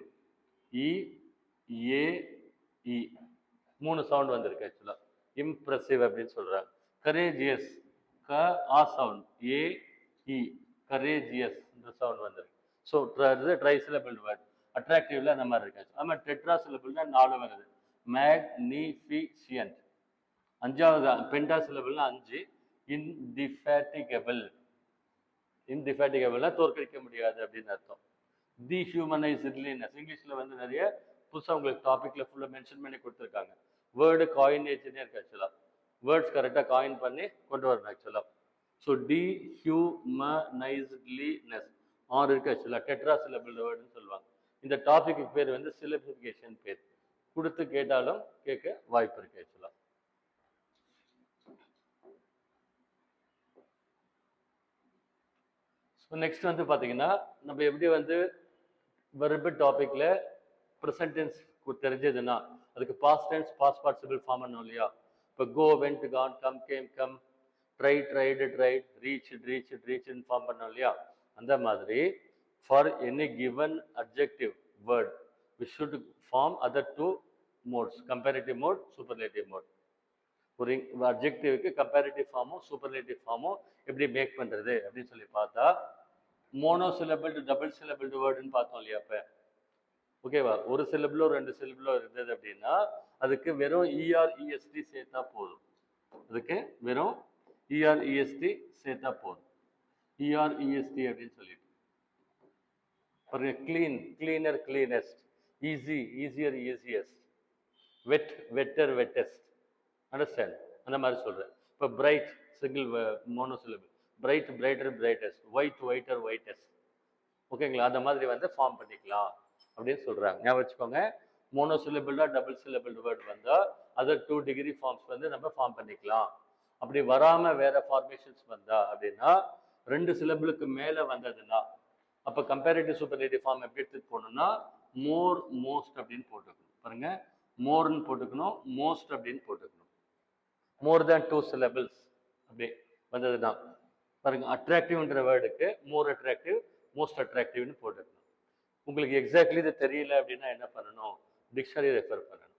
இ ஏ இ 3 சவுண்ட் வந்திருக்கு ஆக்சுவலாக. இம்ப்ரெசிவ் அப்படின்னு சொல்கிறாங்க. கரேஜியஸ், க ஆ சவுண்ட், ஏ இ கரேஜியஸ் இந்த சவுண்ட் வந்திருக்கு. ஸோ இது ட்ரை சிலபிள்டு வேர்டு. அட்ராக்டிவ்ல அந்த மாதிரி இருக்காச்சு. அது மாதிரி டெட்ரா சிலபிள்னா 4 வருது. மேக்னிஃபிஷியன்ட். 5வது பென்டா சிலபிள்னா 5. இன்டிஃபேட்டிகபிள். இன்டிஃபேட்டிகபிள்னா தோற்கடிக்க முடியாது அப்படின்னு அர்த்தம். டிஹியூமனைஸ்ட்லினஸ் இங்கிலீஷில் வந்து நிறைய புதுசாக உங்களுக்கு டாப்பிக்கில் ஃபுல்லாக மென்ஷன் பண்ணி கொடுத்துருக்காங்க. வேர்டு காயினேஜ்னே இருக்கு ஆக்சுவலாக. வேர்ட்ஸ் கரெக்டாக காயின் பண்ணி கொண்டு வரணும் ஆக்சுவலாக. ஸோ டிஹியூமனைஸ்ட்லினஸ் 6 இருக்கு ஆக்சுவலாக. டெட்ரா சிலபிள் வேர்டுன்னு சொல்லுவாங்க. இந்த டாபிக்கு பேர் வந்து சிலபிஃபிகேஷன் பேர். கொடுத்து கேட்டாலும் கேட்க வாய்ப்பு இருக்கு ஆக்சுவலாக. ஸோ நெக்ஸ்ட் வந்து பார்த்தீங்கன்னா நம்ம எப்படி வந்து வெர்பு டாப்பிக்கில் ப்ரெசன்ட் டென்ஸ் தெரிஞ்சதுன்னா அதுக்கு past tense past participle form பண்ணணும் இல்லையா? இப்போ go, went, gone, come, came, come, try, tried, tried, reach, reach, ரீச்னு ஃபார்ம் பண்ணோம் இல்லையா? அந்த மாதிரி for any given objective word we should form other 2 modes, comparative mode, superlative mode. ஒரு அப்ஜெக்டிவ்க்கு கம்பேரிட்டிவ் ஃபார்மும் சூப்பர்லேட்டிவ் ஃபார்மும் எப்படி மேக் பண்ணுறது அப்படின்னு சொல்லி பார்த்தா மோனோ சிலபிள்டு டபுள் சிலபிள்டு வேர்டுன்னு பார்த்தோம் இல்லையா? அப்போ ஓகேவா? ஒரு சிலபிளோ 2 சிலபிளோ இருந்தது அப்படின்னா அதுக்கு வெறும் இஆர்இஎஸ்டி சேர்த்தா போதும். அதுக்கு வெறும் இஆர்இஎஸ்டி சேர்த்தா போதும். இஆர்இஎஸ்டி அப்படின்னு சொல்லிட்டு பாருங்க. Clean, cleaner, cleanest. Easy, easier, easiest. Wet, wetter, wettest. Understand? அந்த மாதிரி சொல்கிறேன். இப்போ bright single monosyllable, bright, brighter, brightest. White, whiter, whitest. ஓகேங்களா? அந்த மாதிரி வந்து ஃபார்ம் பண்ணிக்கலாம் அப்படின்னு சொல்கிறாங்க. ஞாபகம் வச்சுக்கோங்க. மோனோசிலபிள்டா டபுள் சிலபிள்டு வேர்டு வந்தால் அதர் 2 டிகிரி ஃபார்ம்ஸ் வந்து நம்ம ஃபார்ம் பண்ணிக்கலாம். அப்படி வராமல் வேற ஃபார்மேஷன்ஸ் வந்தா அப்படின்னா 2 சிலபிளுக்கு மேலே வந்ததுன்னா அப்போ கம்பேரிட்டிவ் சூப்பர்லேட்டிவ் ஃபார்ம் எப்படி எடுத்துட்டு போகணும்னா மோர், மோஸ்ட் அப்படின்னு போட்டுக்கணும். பாருங்க, மோர்னு போட்டுக்கணும், மோஸ்ட் அப்படின்னு போட்டுக்கணும். மோர் தேன் 2 syllables அப்படி வந்ததுதான் பாருங்க. அட்ராக்டிவ்ன்ற வேர்டுக்கு மோர் அட்ராக்டிவ், மோஸ்ட் அட்ராக்டிவ்னு போட்டுக்கணும். உங்களுக்கு எக்ஸாக்ட்லி இது தெரியல அப்படின்னா என்ன பண்ணணும்? டிக்ஷனரி ரெஃபர் பண்ணணும்.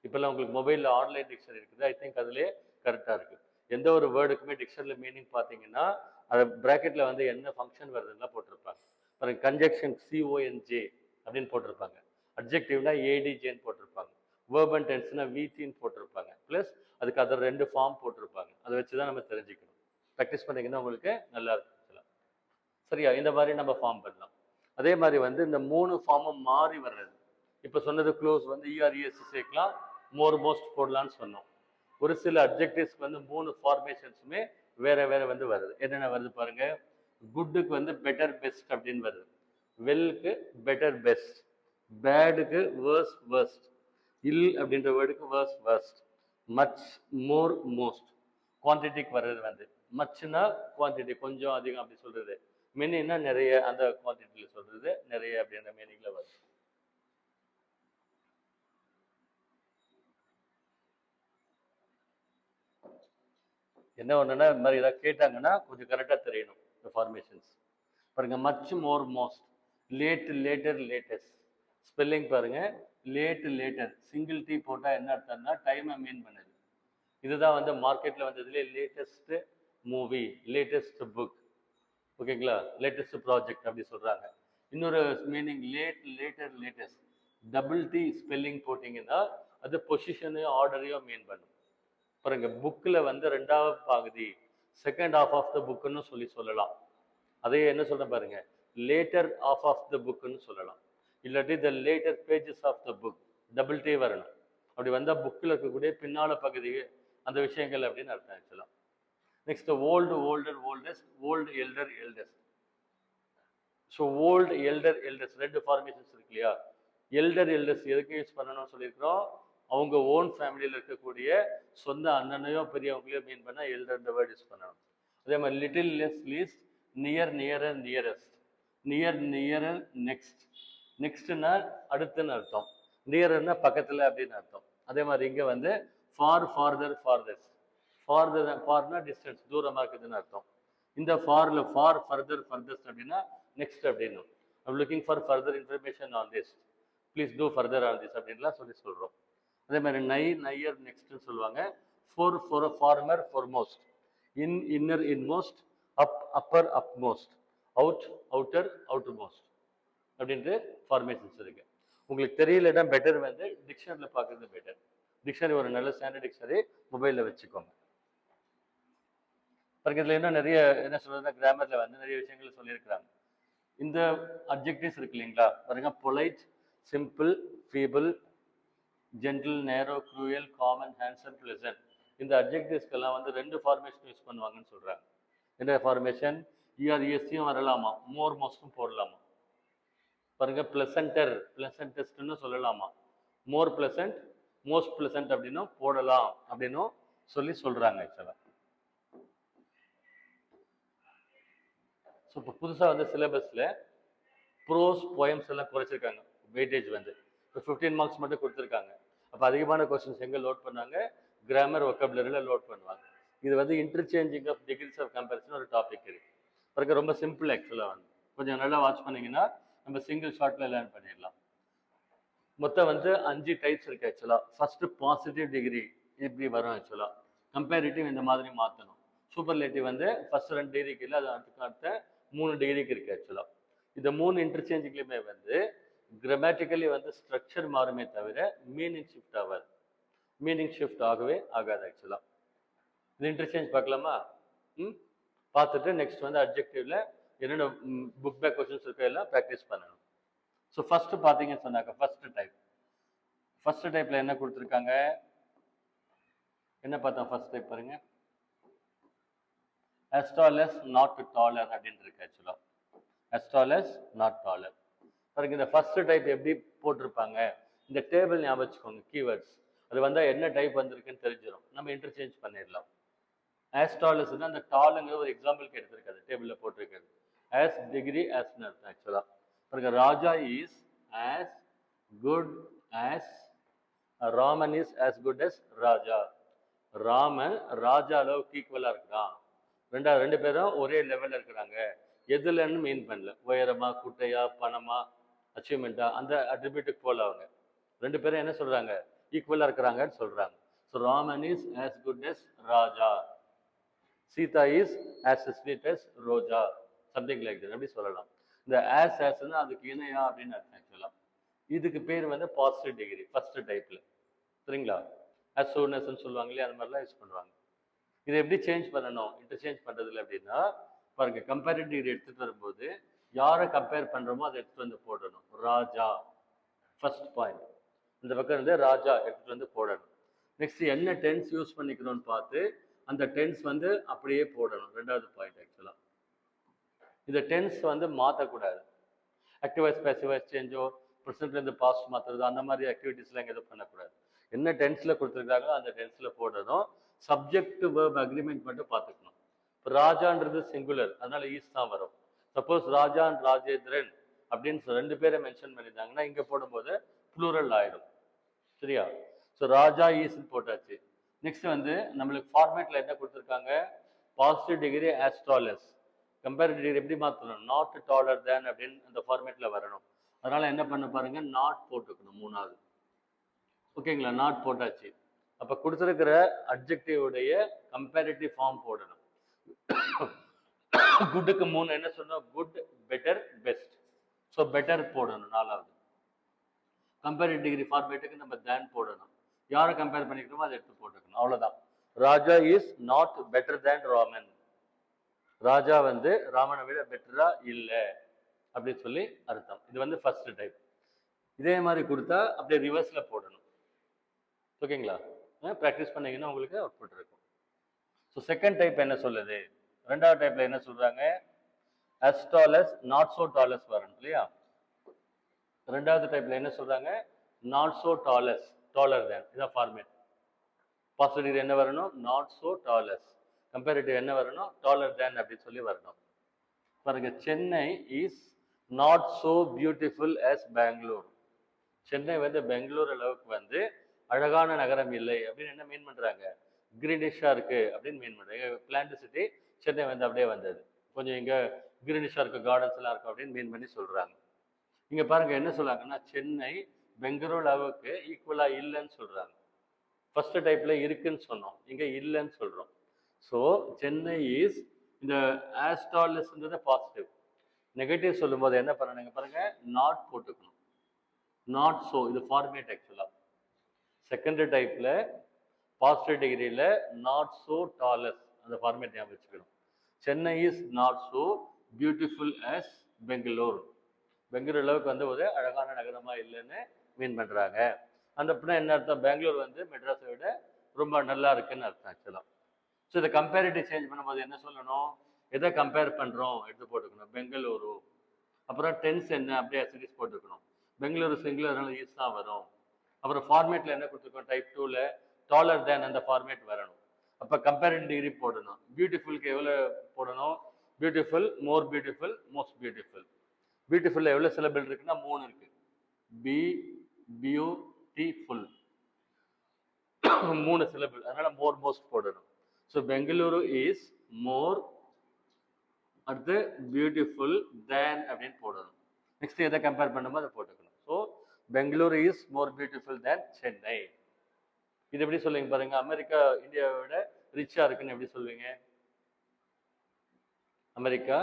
இப்போல்லாம் உங்களுக்கு மொபைலில் ஆன்லைன் டிக்ஷனரி இருக்குது. ஐ திங்க் அதுலேயே கரெக்டாக இருக்குது. எந்த ஒரு வேர்டுக்குமே டிக்ஷனரியில் மீனிங் பார்த்தீங்கன்னா அதை ப்ராக்கெட்டில் வந்து என்ன ஃபங்க்ஷன் வருதுன்னா போட்டிருப்பாங்க. பாருங்க, கன்ஜெக்ஷன் சிஓஎன்ஜே அப்படின்னு போட்டிருப்பாங்க. அட்ஜெக்டிவ்னா ஏடிஜேன்னு போட்டிருப்பாங்க. வேர்ப் அண்ட் டென்ஸ்னா விடின்னு போட்டிருப்பாங்க. ப்ளஸ் அதுக்கு அதை 2 ஃபார்ம் போட்டிருப்பாங்க. அதை வச்சு தான் நம்ம தெரிஞ்சுக்கணும். ப்ராக்டிஸ் பண்ணிங்கன்னா உங்களுக்கு நல்லா இருக்கும். சரியா? இந்த மாதிரி நம்ம ஃபார்ம் பண்ணலாம். அதே மாதிரி வந்து இந்த 3 ஃபார்மும் மாறி வர்றது. இப்போ சொன்னது க்ளோஸ் வந்து இஆர்இஎஸ்சி சேர்க்கலாம், மோர், மோஸ்ட் போடலான்னு சொன்னோம். ஒரு சில அப்ஜெக்டிவ்ஸ்க்கு வந்து 3 ஃபார்மேஷன்ஸுமே வேற வேற வந்து வருது. என்னென்ன வருது பாருங்க. குட்டுக்கு வந்து பெட்டர், பெஸ்ட் அப்படின்னு வருது. வெல்க்கு பெட்டர், பெஸ்ட். பேடுக்கு வேர்ஸ், வேர்ஸ்ட். இல் அப்படின்ற வேர்டுக்கு worse, worst. Much, more, most. குவான்டிட்டிக்கு வர்றது வந்து மச்னா குவான்டிட்டி கொஞ்சம் அதிகம் அப்படி சொல்றது. மெனின்னா நிறைய, அந்த குவான்டிட்டியில் சொல்றது நிறைய அப்படின்ற மீனிங்ல வருது. என்ன ஒன்றுனா இந்த மாதிரி ஏதாவது கேட்டாங்கன்னா கொஞ்சம் கரெக்டாக தெரியணும் இந்த ஃபார்மேஷன்ஸ். பாருங்க, much, more, most. Late, later, latest. Spelling பாருங்க. லேட், லேட்டர் சிங்கிள் டி போட்டால் என்ன அர்த்தம்னா டைமை மீன் பண்ணுது. இதுதான் வந்து மார்க்கெட்டில் வந்ததுலேயே லேட்டஸ்ட் மூவி, லேட்டஸ்ட் புக், ஓகேங்களா, லேட்டஸ்ட் ப்ராஜெக்ட் அப்படி சொல்கிறாங்க. இன்னொரு meaning late, later, latest. Double T spelling போட்டிங்கன்னா அது பொசிஷனையோ ஆர்டரையோ மீன் பண்ணும். பாருங்க, புக்கில் வந்து 2வது பகுதி, செகண்ட் ஹாஃப் ஆஃப் த புக்குன்னு சொல்லலாம். அதையே என்ன சொல்கிறேன் பாருங்க, லேட்டர் ஆஃப் ஆஃப் த புக்குன்னு சொல்லலாம். இல்லாட்டி the latter pages of the book, double T வரணும். அப்படி வந்தால் புக்கில் இருக்கக்கூடிய பின்னால பகுதி அந்த விஷயங்கள் அப்படின்னு அர்த்தம் ஆக்சுவலாக. Next old, older, oldest. Old, elder, eldest. So old, elder, eldest 2 formations இருக்கு இல்லையா? எல்டர், எல்டஸ்ட் எதுக்கு யூஸ் பண்ணணும்னு சொல்லியிருக்கிறோம்? அவங்க ஓன் ஃபேமிலியில் இருக்கக்கூடிய சொந்த அண்ணனையோ பெரியவங்களையோ மீன் பண்ணால் எல்டர் வேர்ட் யூஸ் பண்ணணும். அதே மாதிரி little less least, near nearer nearest, near nearer next. நெக்ஸ்ட்னா அடுத்துன்னு அர்த்தம், நியரர்னா பக்கத்தில் அப்படின்னு அர்த்தம். அதே மாதிரி இங்கே வந்து ஃபார் ஃபார்தர் ஃபார்தஸ்ட், ஃபார்தர் ஃபார்னா டிஸ்டன்ஸ் தூரமாக இருக்குதுன்னு அர்த்தம். இந்த ஃபாரில் ஃபார் ஃபர்தர் ஃபர்தஸ்ட் அப்படின்னா நெக்ஸ்ட் அப்படின்னு. I'm looking for further information on this, please do further on this அப்படின்லாம் சொல்கிறோம். அதே மாதிரி நையர் நெக்ஸ்ட்னு சொல்லுவாங்க. Fore former foremost, inner inmost, upper upmost, outer outer most அப்படின்ட்டு ஃபார்மேஷன்ஸ் இருக்கு. உங்களுக்கு தெரியலன்னா பெட்டர் வந்து டிக்ஷனரியில் பார்க்குறது பெட்டர். டிக்ஷனரி ஒரு நல்ல ஸ்டாண்டர்ட் டிக்ஷனரி மொபைலில் வச்சுக்கோங்க. இதில் இன்னும் நிறைய என்ன சொல்றதுன்னா கிராமரில் வந்து நிறைய விஷயங்கள் சொல்லியிருக்கிறாங்க. இந்த அப்ஜெக்டிவ்ஸ் இருக்கு இல்லைங்களா பாருங்க, பொலைட், சிம்பிள், ஃபீபிள், ஜென்டில், நேரோ, க்ரூயல், காமன், ஹேண்ட்ஸம், பிளசன்ட். இந்த அப்ஜெக்டிவ்ஸ்க்கெல்லாம் வந்து 2 ஃபார்மேஷன் யூஸ் பண்ணுவாங்கன்னு சொல்றாங்க. என்ன ஃபார்மேஷன்? இஆர்இஎஸ்டியும் வரலாமா, மோர் மோஸ்டும் போடலாமா. பாருங்க, பிளசன்டர், பிளசன்டஸ்ட்னு சொல்லலாமா, மோர் பிளசன்ட், மோஸ்ட் பிளசன்ட் அப்படின்னும் போடலாம் அப்படின்னும் சொல்றாங்க ஆக்சுவலாக. ஸோ இப்போ புதுசாக வந்து சிலபஸில் ப்ரோஸ் போயம்ஸ் எல்லாம் குறைச்சிருக்காங்க. வெயிட்டேஜ் வந்து இப்போ 15 மார்க்ஸ் மட்டும் கொடுத்துருக்காங்க. அப்போ அதிகமான கொஸ்டின்ஸ் எங்கே லோட் பண்ணாங்க? கிராமர், ஒக்கபுலரியில் லோட் பண்ணுவாங்க. இது வந்து interchanging of degrees of comparison ஒரு டாபிக் இருக்கு. பிறகு ரொம்ப சிம்பிள் ஆக்சுவலாக வந்து கொஞ்சம் நல்லா வாட்ச் பண்ணிங்கன்னா நம்ம சிங்கிள் ஷார்ட்டில் லேர்ன் பண்ணிடலாம். மொத்தம் வந்து 5 டைப்ஸ் இருக்குது ஆக்சுவலாக. ஃபஸ்ட்டு பாசிட்டிவ் டிகிரி இப்படி வரும் ஆக்சுவலாக. கம்பேரிட்டிவ் இந்த மாதிரி மாற்றணும். சூப்பர்லேட்டிவ் வந்து ஃபஸ்ட்டு 2 டிகிரிக்கு இல்லை, அது அடுத்த 3 டிகிரிக்கு இருக்குது ஆக்சுவலாக. இந்த 3 இன்டர்சேஞ்சுக்குலையுமே வந்து கிராமட்டிக்கலி வந்து ஸ்ட்ரக்சர் மாறுமே தவிர மீனிங் ஷிஃப்ட் ஆகாது. மீனிங் ஷிஃப்ட் ஆகவே ஆகாது ஆக்சுவலாக. இது இன்டர்சேஞ்ச் பார்க்கலாமா? பார்த்துட்டு நெக்ஸ்ட் வந்து அப்ஜெக்டிவ்ல என்னென்ன புக் பேக் கொஸ்டின்ஸ் இருக்கோ எல்லாம் ப்ராக்டிஸ் பண்ணணும். ஸோ ஃபஸ்ட்டு பார்த்தீங்கன்னு சொன்னாக்க ஃபஸ்ட்டு டைப்பில் என்ன கொடுத்துருக்காங்க, என்ன பார்த்தோம்? ஃபர்ஸ்ட் டைப் பாருங்க, as tall as not taller அப்படின்னு இருக்கு ஆக்சுவலாக. as tall as not taller. பாருங்க, இந்த ஃபர்ஸ்ட் டைப் எப்படி போட்டிருப்பாங்க, இந்த டேபிள் ஞாபகம் வச்சுக்கோங்க, கீவேர்ட்ஸ். அது வந்தால் என்ன டைப் வந்திருக்குன்னு தெரிஞ்சிடும், நம்ம இன்டர்சேஞ்ச் பண்ணிடலாம். as tall as அந்த டாலுங்கிற ஒரு எக்ஸாம்பிளுக்கு எடுத்திருக்காது, டேபிளில் போட்டிருக்காது. as டிகிரி asன்னு அர்த்தம் ஆக்சுவலாக. பாருங்க, Raja is as good as, Raman is as good as Raja. Raman Raja அளவுக்கு ஈக்குவலாக இருக்கிறான். ரெண்டு பேரும் ஒரே லெவலில் இருக்கிறாங்க. எதுலன்னு மீன் பண்ணல, உயரமா, குட்டையா, பணமா, அச்சீவ்மெண்ட்டா, அந்த அட்ரிபியூட்டுக்கு போல அவங்க 2 பேரும் என்ன சொல்றாங்க, ஈக்குவலாக இருக்கிறாங்கன்னு சொல்றாங்க. So Raman is as good as Raja, Sita is as sweet as roja, something like that அப்படி சொல்லலாம். இந்த ஆஸ்னா அதுக்கு இணையா அப்படின்னு அர்த்தம் ஆக்சுவலாக. இதுக்கு பேர் வந்து பாசிட்டிவ் டிகிரி ஃபர்ஸ்ட் டைப்ல, சரிங்களா? as soon asன்னு சொல்லுவாங்க இல்லையா, அந்த மாதிரிலாம் யூஸ் பண்ணுவாங்க. இதை எப்படி சேஞ்ச் பண்ணணும் இன்டர்சேஞ்ச் பண்ணுறதுல அப்படின்னா, பாருங்க, கம்பேரிட்டிவ் டிகிரி எடுத்துகிட்டு வரும்போது யாரை கம்பேர் பண்ணுறோமோ அதை எடுத்துகிட்டு வந்து போடணும். ராஜா ஃபர்ஸ்ட் பாயிண்ட், இந்த பக்கம் இருந்து ராஜா எடுத்துகிட்டு வந்து போடணும். நெக்ஸ்ட் என்ன டென்ஸ் யூஸ் பண்ணிக்கணும்னு பார்த்து அந்த டென்ஸ் வந்து அப்படியே போடணும். 2வது பாயிண்ட் ஆக்சுவலாக. இந்த டென்ஸ் வந்து மாற்றக்கூடாது. ஆக்டிவ் வாய்ஸ் பேசிவ் வாய்ஸ் சேஞ்சோ, ப்ரெசென்ட்லேருந்து பாஸ்ட் மாற்றுறது, அந்த மாதிரி ஆக்டிவிட்டீஸ்லாம் எதுவும் பண்ணக்கூடாது. என்ன டென்ஸில் கொடுத்துருக்காங்களோ அந்த டென்ஸில் போடணும். சப்ஜெக்ட் வேர்ப் அக்ரிமெண்ட் மட்டும் பார்த்துக்கணும். இப்போ ராஜான்றது சிங்குலர், அதனால ஈஸ் தான் வரும். சப்போஸ் ராஜா அண்ட் ராஜேந்திரன் அப்படின்னு 2 பேரை மென்ஷன் பண்ணியிருந்தாங்கன்னா இங்கே போடும்போது ப்ளூரல் ஆயிடும், சரியா? ஸோ ராஜா ஈஸ்ன்னு போட்டாச்சு. நெக்ஸ்ட் வந்து நம்மளுக்கு ஃபார்மேட்டில் என்ன கொடுத்துருக்காங்க, positive degree as tall as, comparative degree எப்படி மாற்றணும், நாட் டாலர் தேன் அப்படின்னு அந்த ஃபார்மேட்டில் வரணும். அதனால என்ன பண்ண பாருங்க, நாட் போட்டுக்கணும் 3வது. ஓகேங்களா? நாட் போட்டாச்சு. அப்போ கொடுத்துருக்கிற அட்ஜெக்டிவுடைய கம்பேரிட்டிவ் ஃபார்ம் போடணும். குட்டுக்கு 3 என்ன சொன்னோம், good, better, best. So better போடணும் 4வது. கம்பேரிட்டிவ் டிகிரி ஃபார்மேட்டுக்கு நம்ம தேன் போடணும். யாரை கம்பேர் பண்ணிக்கிறோமோ அதை எடுத்து போட்டுக்கணும், அவ்வளோதான். Raja is not better than Raman, Raja வந்து ராமனை விட பெட்டரா இல்லை அப்படின்னு சொல்லி அர்த்தம். இது வந்து ஃபர்ஸ்ட் டைப். இதே மாதிரி கொடுத்தா அப்படியே ரிவர்ஸில் போடணும். ஓகேங்களா? ப்ராக்டிஸ் பண்ணீங்கன்னா உங்களுக்கு அவுட்புட் இருக்கும். ஸோ செகண்ட் டைப் என்ன சொல்லுது, 2வது டைப்ல என்ன சொல்றாங்க, as tall as not so tall as வரணும் இல்லையா? 2வது டைப்ல என்ன சொல்றாங்க, not so tall as, dollar தேன், இதான் ஃபார்மேட். பாசிட்டிவ் டிகிரி என்ன வரணும், நாட் ஸோ டாலஸ். கம்பேரிட்டிவ் என்ன வரணும், டாலர் தேன் அப்படின்னு சொல்லி வரணும். பாருங்க, Chennai is not so beautiful as Bangalore. Chennai வந்து பெங்களூர் அளவுக்கு வந்து அழகான நகரம் இல்லை அப்படின்னு என்ன மீன் பண்றாங்க, கிரீனிஷா இருக்கு அப்படின்னு மீன் பண்றாங்க. பிளான்ட் சிட்டி சென்னை வந்து அப்படியே வந்தது, கொஞ்சம் இங்க கிரீனிஷா இருக்கு, கார்டன்ஸ் எல்லாம் இருக்கும் அப்படின்னு மீன் பண்ணி சொல்றாங்க. இங்க பாருங்க என்ன சொல்றாங்கன்னா, சென்னை பெங்களூர் அளவுக்கு ஈக்குவலா இல்லைன்னு சொல்றாங்க. ஃபர்ஸ்ட் டைப்ல இருக்குன்னு சொன்னோம், இங்க இல்லைன்னு சொல்றோம். ஸோ சென்னை இஸ் இந்த ஆஸ்டாலஸ்ன்றது பாசிட்டிவ். நெகட்டிவ் சொல்லும்போது என்ன பண்ணணுங்க பாருங்க, நாட் போட்டுக்கணும். நாட் ஸோ, இது ஃபார்மேட் ஆக்சுவலா. செகண்ட் டைப்ல பாசிட்டிவ் டிகிரியில நாட் ஸோ டாலஸ், அந்த ஃபார்மேட் ஞாபகம் வச்சுக்கணும். Chennai is not so beautiful as Bangalore. Bangalore அளவுக்கு வந்து ஒரு அழகான நகரமா இல்லைன்னு மீன் பண்றாங்க. அந்த அப்படின்னா என்ன அர்த்தம், பெங்களூர் வந்து மெட்ராஸை விட ரொம்ப நல்லா இருக்குன்னு அர்த்தம் ஆக்சுவலா. ஸோ இதை கம்பேரிட்டிவ் சேஞ்ச் பண்ணும்போது என்ன சொல்லணும், எதை கம்பேர் பண்றோம் எடுத்து போட்டுக்கணும், பெங்களூரு. அப்புறம் டென்ஸ் என்ன அப்படியே அசிடிஸ் போட்டுக்கணும். பெங்களூரு சிங்குலர்னால ஈஸ் தான் வரும். அப்புறம் ஃபார்மேட்ல என்ன கொடுத்துருக்கோம், டைப் 2ல டாலர் தேன் அந்த ஃபார்மேட் வரணும். அப்போ கம்பேரிட்டிவ் டிகிரி போடணும். பியூட்டிஃபுல்க்கு எவ்வளோ போடணும், beautiful, more beautiful, most beautiful. பியூட்டிஃபுல்ல எவ்வளோ சிலபிள் இருக்குன்னா 3 இருக்கு. பி பியூட்டிஃபுல் 3 சிலபிள், அதனால மோர் மோஸ்ட் போடணும். ஸோ பெங்களூரு இஸ் மோர் அடுத்து பியூட்டிஃபுல் தேன் அப்படின்னு போடணும். நெக்ஸ்ட் எதை கம்பேர் பண்ணுமோ அதை போட்டுக்கணும். So Bengaluru is more beautiful than Chennai. இது எப்படி சொல்லுவீங்க பாருங்க, அமெரிக்கா இந்தியாவை விட ரிச்சா இருக்குன்னு எப்படி சொல்லுவீங்க, America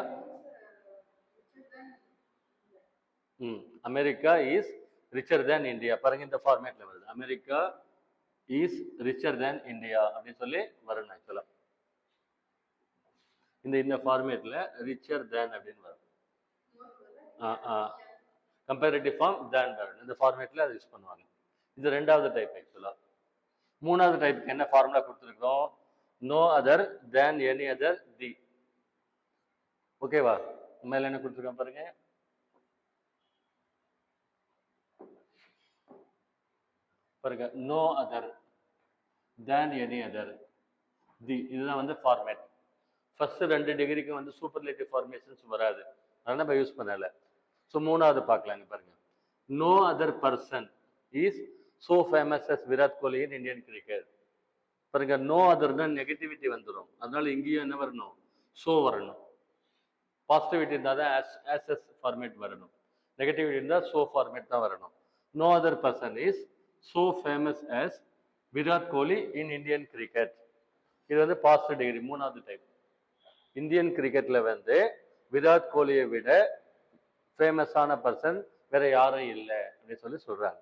America is richer than India. பாருங்க இந்த ஃபார்மேட்ல வருது, America is richer than India அப்படின்னு சொல்லி வரணும் ஆக்சுவலா. இந்த ஃபார்மேட்ல ரிச்சர் தேன் அப்படின்னு வரும். கம்பேரிட்டிவ் ஃபார்ம் தேன் வரணும், இந்த ஃபார்மேட்ல அதை யூஸ் பண்ணுவாங்க. இது ரெண்டாவது டைப் ஆக்சுவலா. மூணாவது டைப்புக்கு என்ன ஃபார்முலா கொடுத்துருக்கோம், no other than any other the. ஓகேவா, மேல என்ன கொடுத்துருக்கோம் பாருங்க, பாருங்க, no other than any other the, இதுதான் வந்து ஃபார்மேட். ஃபர்ஸ்ட் 2 டிகிரிக்கு வந்து சூப்பர்லேட்டிவ் ஃபார்மேஷன்ஸ் வராது, அதனால நம்ம யூஸ் பண்ணல. ஸோ மூணாவது பார்க்கலாங்க பாருங்க, no other person is so famous as Virat Kohli in Indian cricket. பாருங்க, நோ அதர்னா நெகட்டிவிட்டி வந்துடும், அதனால இங்கேயும் என்ன வரணும், ஸோ வரணும். பாசிட்டிவிட்டி இருந்தால் தான் ஆஸ் ஃபார்மேட் வரணும், நெகட்டிவிட்டி இருந்தால் ஸோ ஃபார்மேட் தான் வரணும். No other person is so famous as Virat Kohli in Indian cricket. இது வந்து பாசிட்டிவ் டிகிரி, மூணாவது டைப். இந்தியன் கிரிக்கெட்ல வந்து விராட் கோலியை விட ஃபேமஸான பர்சன் வேற யாரும் இல்லை அப்படின்னு சொல்லி சொல்றாங்க.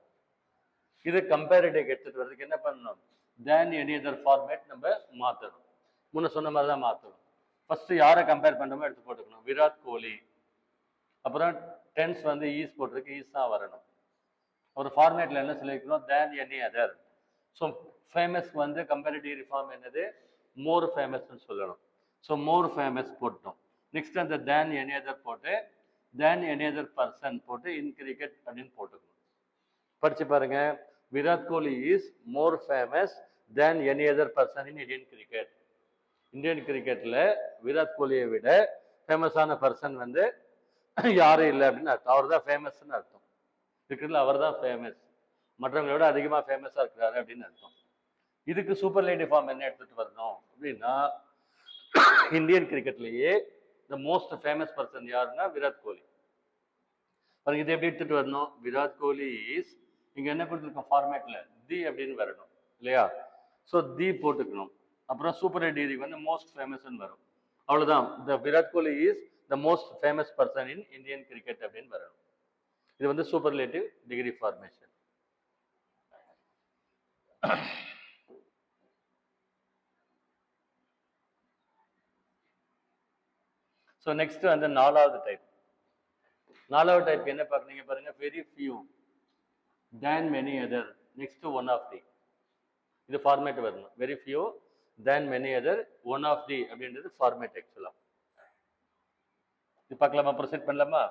இது கம்பேரிட்டிவ் எடுத்துட்டு வரதுக்கு என்ன பண்ணணும், தேன் எனி அதர் ஃபார்மேட் நம்ம மாற்றணும். முன்ன சொன்ன மாதிரி தான் மாற்றணும். ஃபர்ஸ்ட் யாரை கம்பேர் பண்ணுமோ எடுத்து போட்டுக்கணும், விராட் கோலி. அப்புறம் டென்ஸ் வந்து ஈஸ் போட்டிருக்கு, ஈஸ் தான் வரணும். ஒரு ஃபார்மேட்ல என்ன சொல்லியிருக்கணும், தேன் எனி அதர். ஸோ ஃபேமஸ்க்கு வந்து கம்பேரிட்டிவ் ஃபார்ம் என்னது, மோர் ஃபேமஸ்ன்னு சொல்லணும். ஸோ மோர் ஃபேமஸ் போட்டோம். நெக்ஸ்ட் அந்த தேன் எனி அதர் போட்டு தேன் எனி அதர் பர்சன் போட்டு இன் கிரிக்கெட் அப்படின்னு போட்டுக்கணும். படிச்சு பாருங்க, Virat Kohli is more famous than any other person in Indian cricket. Indian கிரிக்கெட்ல விராட் கோலியை விட ஃபேமஸான பர்சன் வந்து யாரும் இல்லை அப்படின்னு அர்த்தம், அவர் தான் ஃபேமஸ்ன்னு அர்த்தம். கிரிக்கெட்ல அவர் தான் ஃபேமஸ், மற்றவங்களை விட அதிகமாக ஃபேமஸாக இருக்கிறாரு அப்படின்னு அர்த்தம். இதுக்கு சூப்பர்லேட்டிவ் ஃபார்ம் என்ன எடுத்துட்டு வரணும் அப்படின்னா, இந்தியன் கிரிக்கெட்லயே த மோஸ்ட் ஃபேமஸ் பர்சன் யாருன்னா விராட் கோலி. அதுக்கு இது எப்படி எடுத்துட்டு வரணும், விராட் கோலி இஸ், இங்க என்ன கொடுத்துருக்கோம் ஃபார்மேட்ல தி அப்படின்னு வரணும் இல்லையா. ஸோ தி போட்டுக்கணும். அப்புறம் சூப்பர் டிகிரி வந்து மோஸ்ட் ஃபேமஸ்ன்னு வரும், அவ்வளவுதான். The Virat Kohli is the most famous person in Indian cricket அப்படின்னு வரணும். இது வந்து superlative degree formation. So next வந்து நாலாவது டைப். நாலாவது டைப் என்ன பார்க்குறீங்க பாருங்க, very few than many other next one of the. இது ஃபார்மேட் வரணும், very few than many other one of the அப்படின்றது ஃபார்மேட் ஆக்சுவலா. இது பார்க்கலாமா, ப்ரொசீட் பண்ணலாமா.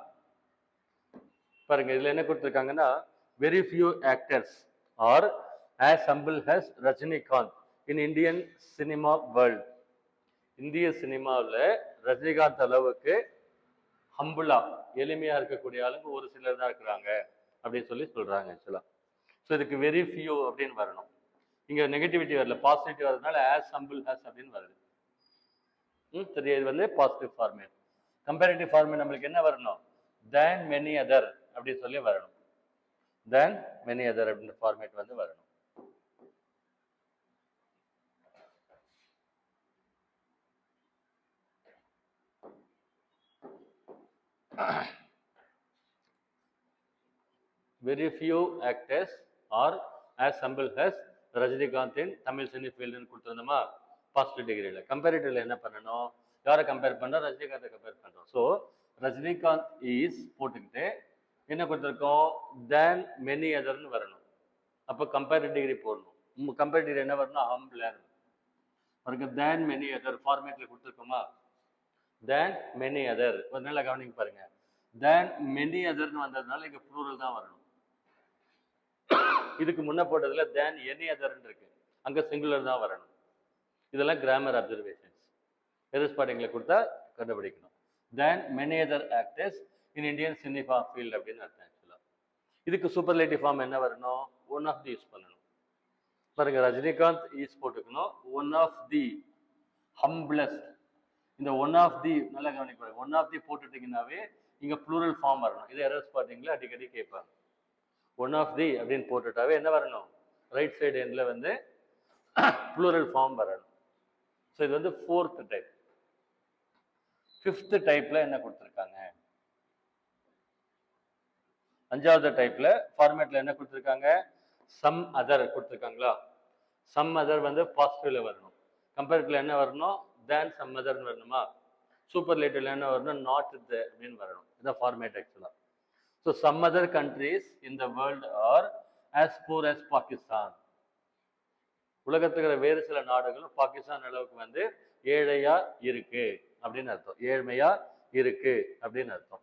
பாருங்க இதுல என்ன கொடுத்துருக்காங்கன்னா, very few actors are as humble as Rajinikanth in Indian cinema world. இந்திய சினிமாவில் ரஜினிகாந்த் அளவுக்கு ஹம்புலா எளிமையா இருக்கக்கூடிய ஆளுங்க ஒரு சிலர் தான் இருக்கிறாங்க அப்படின்னு சொல்லி சொல்றாங்க ஆக்சுவலா. ஸோ இதுக்கு வெரி ஃபியூ அப்படின்னு வரணும். இங்க நெகட்டிவிட்டி வரல, பாசிட்டிவ் வரதுனால ஆஸ் ஹம்பிள் ஹாஸ் அப்படின்னு வருது. சரி, இது வந்து பாசிட்டிவ் ஃபார்மேட். கம்பேரிட்டிவ் ஃபார்மேட் நம்மளுக்கு என்ன வரணும்? தேன் மெனி அதர் அப்படின்னு சொல்லி வரணும். தேன் மெனி அதர் அப்படின்ற ஃபார்மேட் வந்து வரணும். Very few actors are as humble as Rajinikanth in Tamil cine ஃபீல்டுன்னு கொடுத்துருந்தோமா ஃபர்ஸ்ட் டிகிரியில். கம்பேரிட்டிவ்ல என்ன பண்ணணும்? யாரை கம்பேர் பண்ணுறோம்? ரஜினிகாந்தை கம்பேர் பண்ணுறோம். ஸோ ரஜினிகாந்த் இஸ் போட்டுக்கிட்டு என்ன கொடுத்துருக்கோம்? தேன் மெனி அதர்னு வரணும். அப்போ கம்பேரிட்டிவ் டிகிரி போடணும். கம்பேரிட்டிவ் டிகிரி என்ன வரணும்? ஹம்பிளர் பாருங்க. தேன் மெனி அதர் ஃபார்மேட்ல கொடுத்துருக்கோமா? தேன் மெனி அதர். ஒரு நல்ல கவனிங்க பாருங்க. தேன் மெனி அதர்னு வந்ததுனால இங்க ப்ளூரல் தான் வரணும். இதுக்கு முன்ன போட்டதுல தேன் எனி அதர்ன்னு இருக்கு, அங்க சிங்குலர் தான் வரணும். இதெல்லாம் கிராமர் அப்சர்வேஷன்ஸ். எரர் ஸ்பாட்டிங்ல கொடுத்தா கண்டுபிடிக்கணும். Than many other actors in Indian cinema field அப்படின்னு அர்த்தம் ஆக்சுவலா. இதுக்கு சூப்பர்லேட்டிவ் ஃபார்ம் என்ன வரணும்? ஒன் ஆஃப் தி யூஸ் பண்ணணும். பாருங்க, ரஜினிகாந்த் ஈஸ் போட்டுக்கணும். One of the humblest. இந்த ஒன் ஆஃப் தி நல்லா கவனிப்பாங்க. ஒன் ஆஃப் தி போட்டுட்டீங்கன்னாவே இங்க ப்ளூரல் ஃபார்ம் வரணும். இது எரர் ஸ்பாட்டிங்ல அடிக்கடி கேட்பாங்க. ஒன் ஆஃப் தி அப்படின்னு போட்டுட்டாவே என்ன வரணும்? ரைட் சைடு எண்ட்ல வந்து ப்ளூரல் ஃபார்ம் வரணும். ஸோ இது வந்து ஃபோர்த் டைப். ஃபிஃப்த் டைப்ல என்ன கொடுத்துருக்காங்க? அஞ்சாவது டைப்ல ஃபார்மேட்ல என்ன கொடுத்துருக்காங்க? சம் அதர் கொடுத்துருக்காங்களா? சம் அதர் வந்து பாசிட்டிவ்ல வரணும். கம்பேரிட்டிவ்ல என்ன வரணும்? தேன் சம் அதர்னு வரணுமா? சூப்பர்லேட்டிவ்ல என்ன வரணும்? நாட் த அப்படின்னு வரணும். இதான் ஃபார்மேட் ஆக்சுவலா. So some other countries in the world are as poor as Pakistan. உலகத்துக்கு வேறு சில நாடுகளும் பாகிஸ்தான் அளவுக்கு வந்து ஏழையா இருக்கு அப்படின்னு அர்த்தம். ஏழ்மையா இருக்கு அப்படின்னு அர்த்தம்.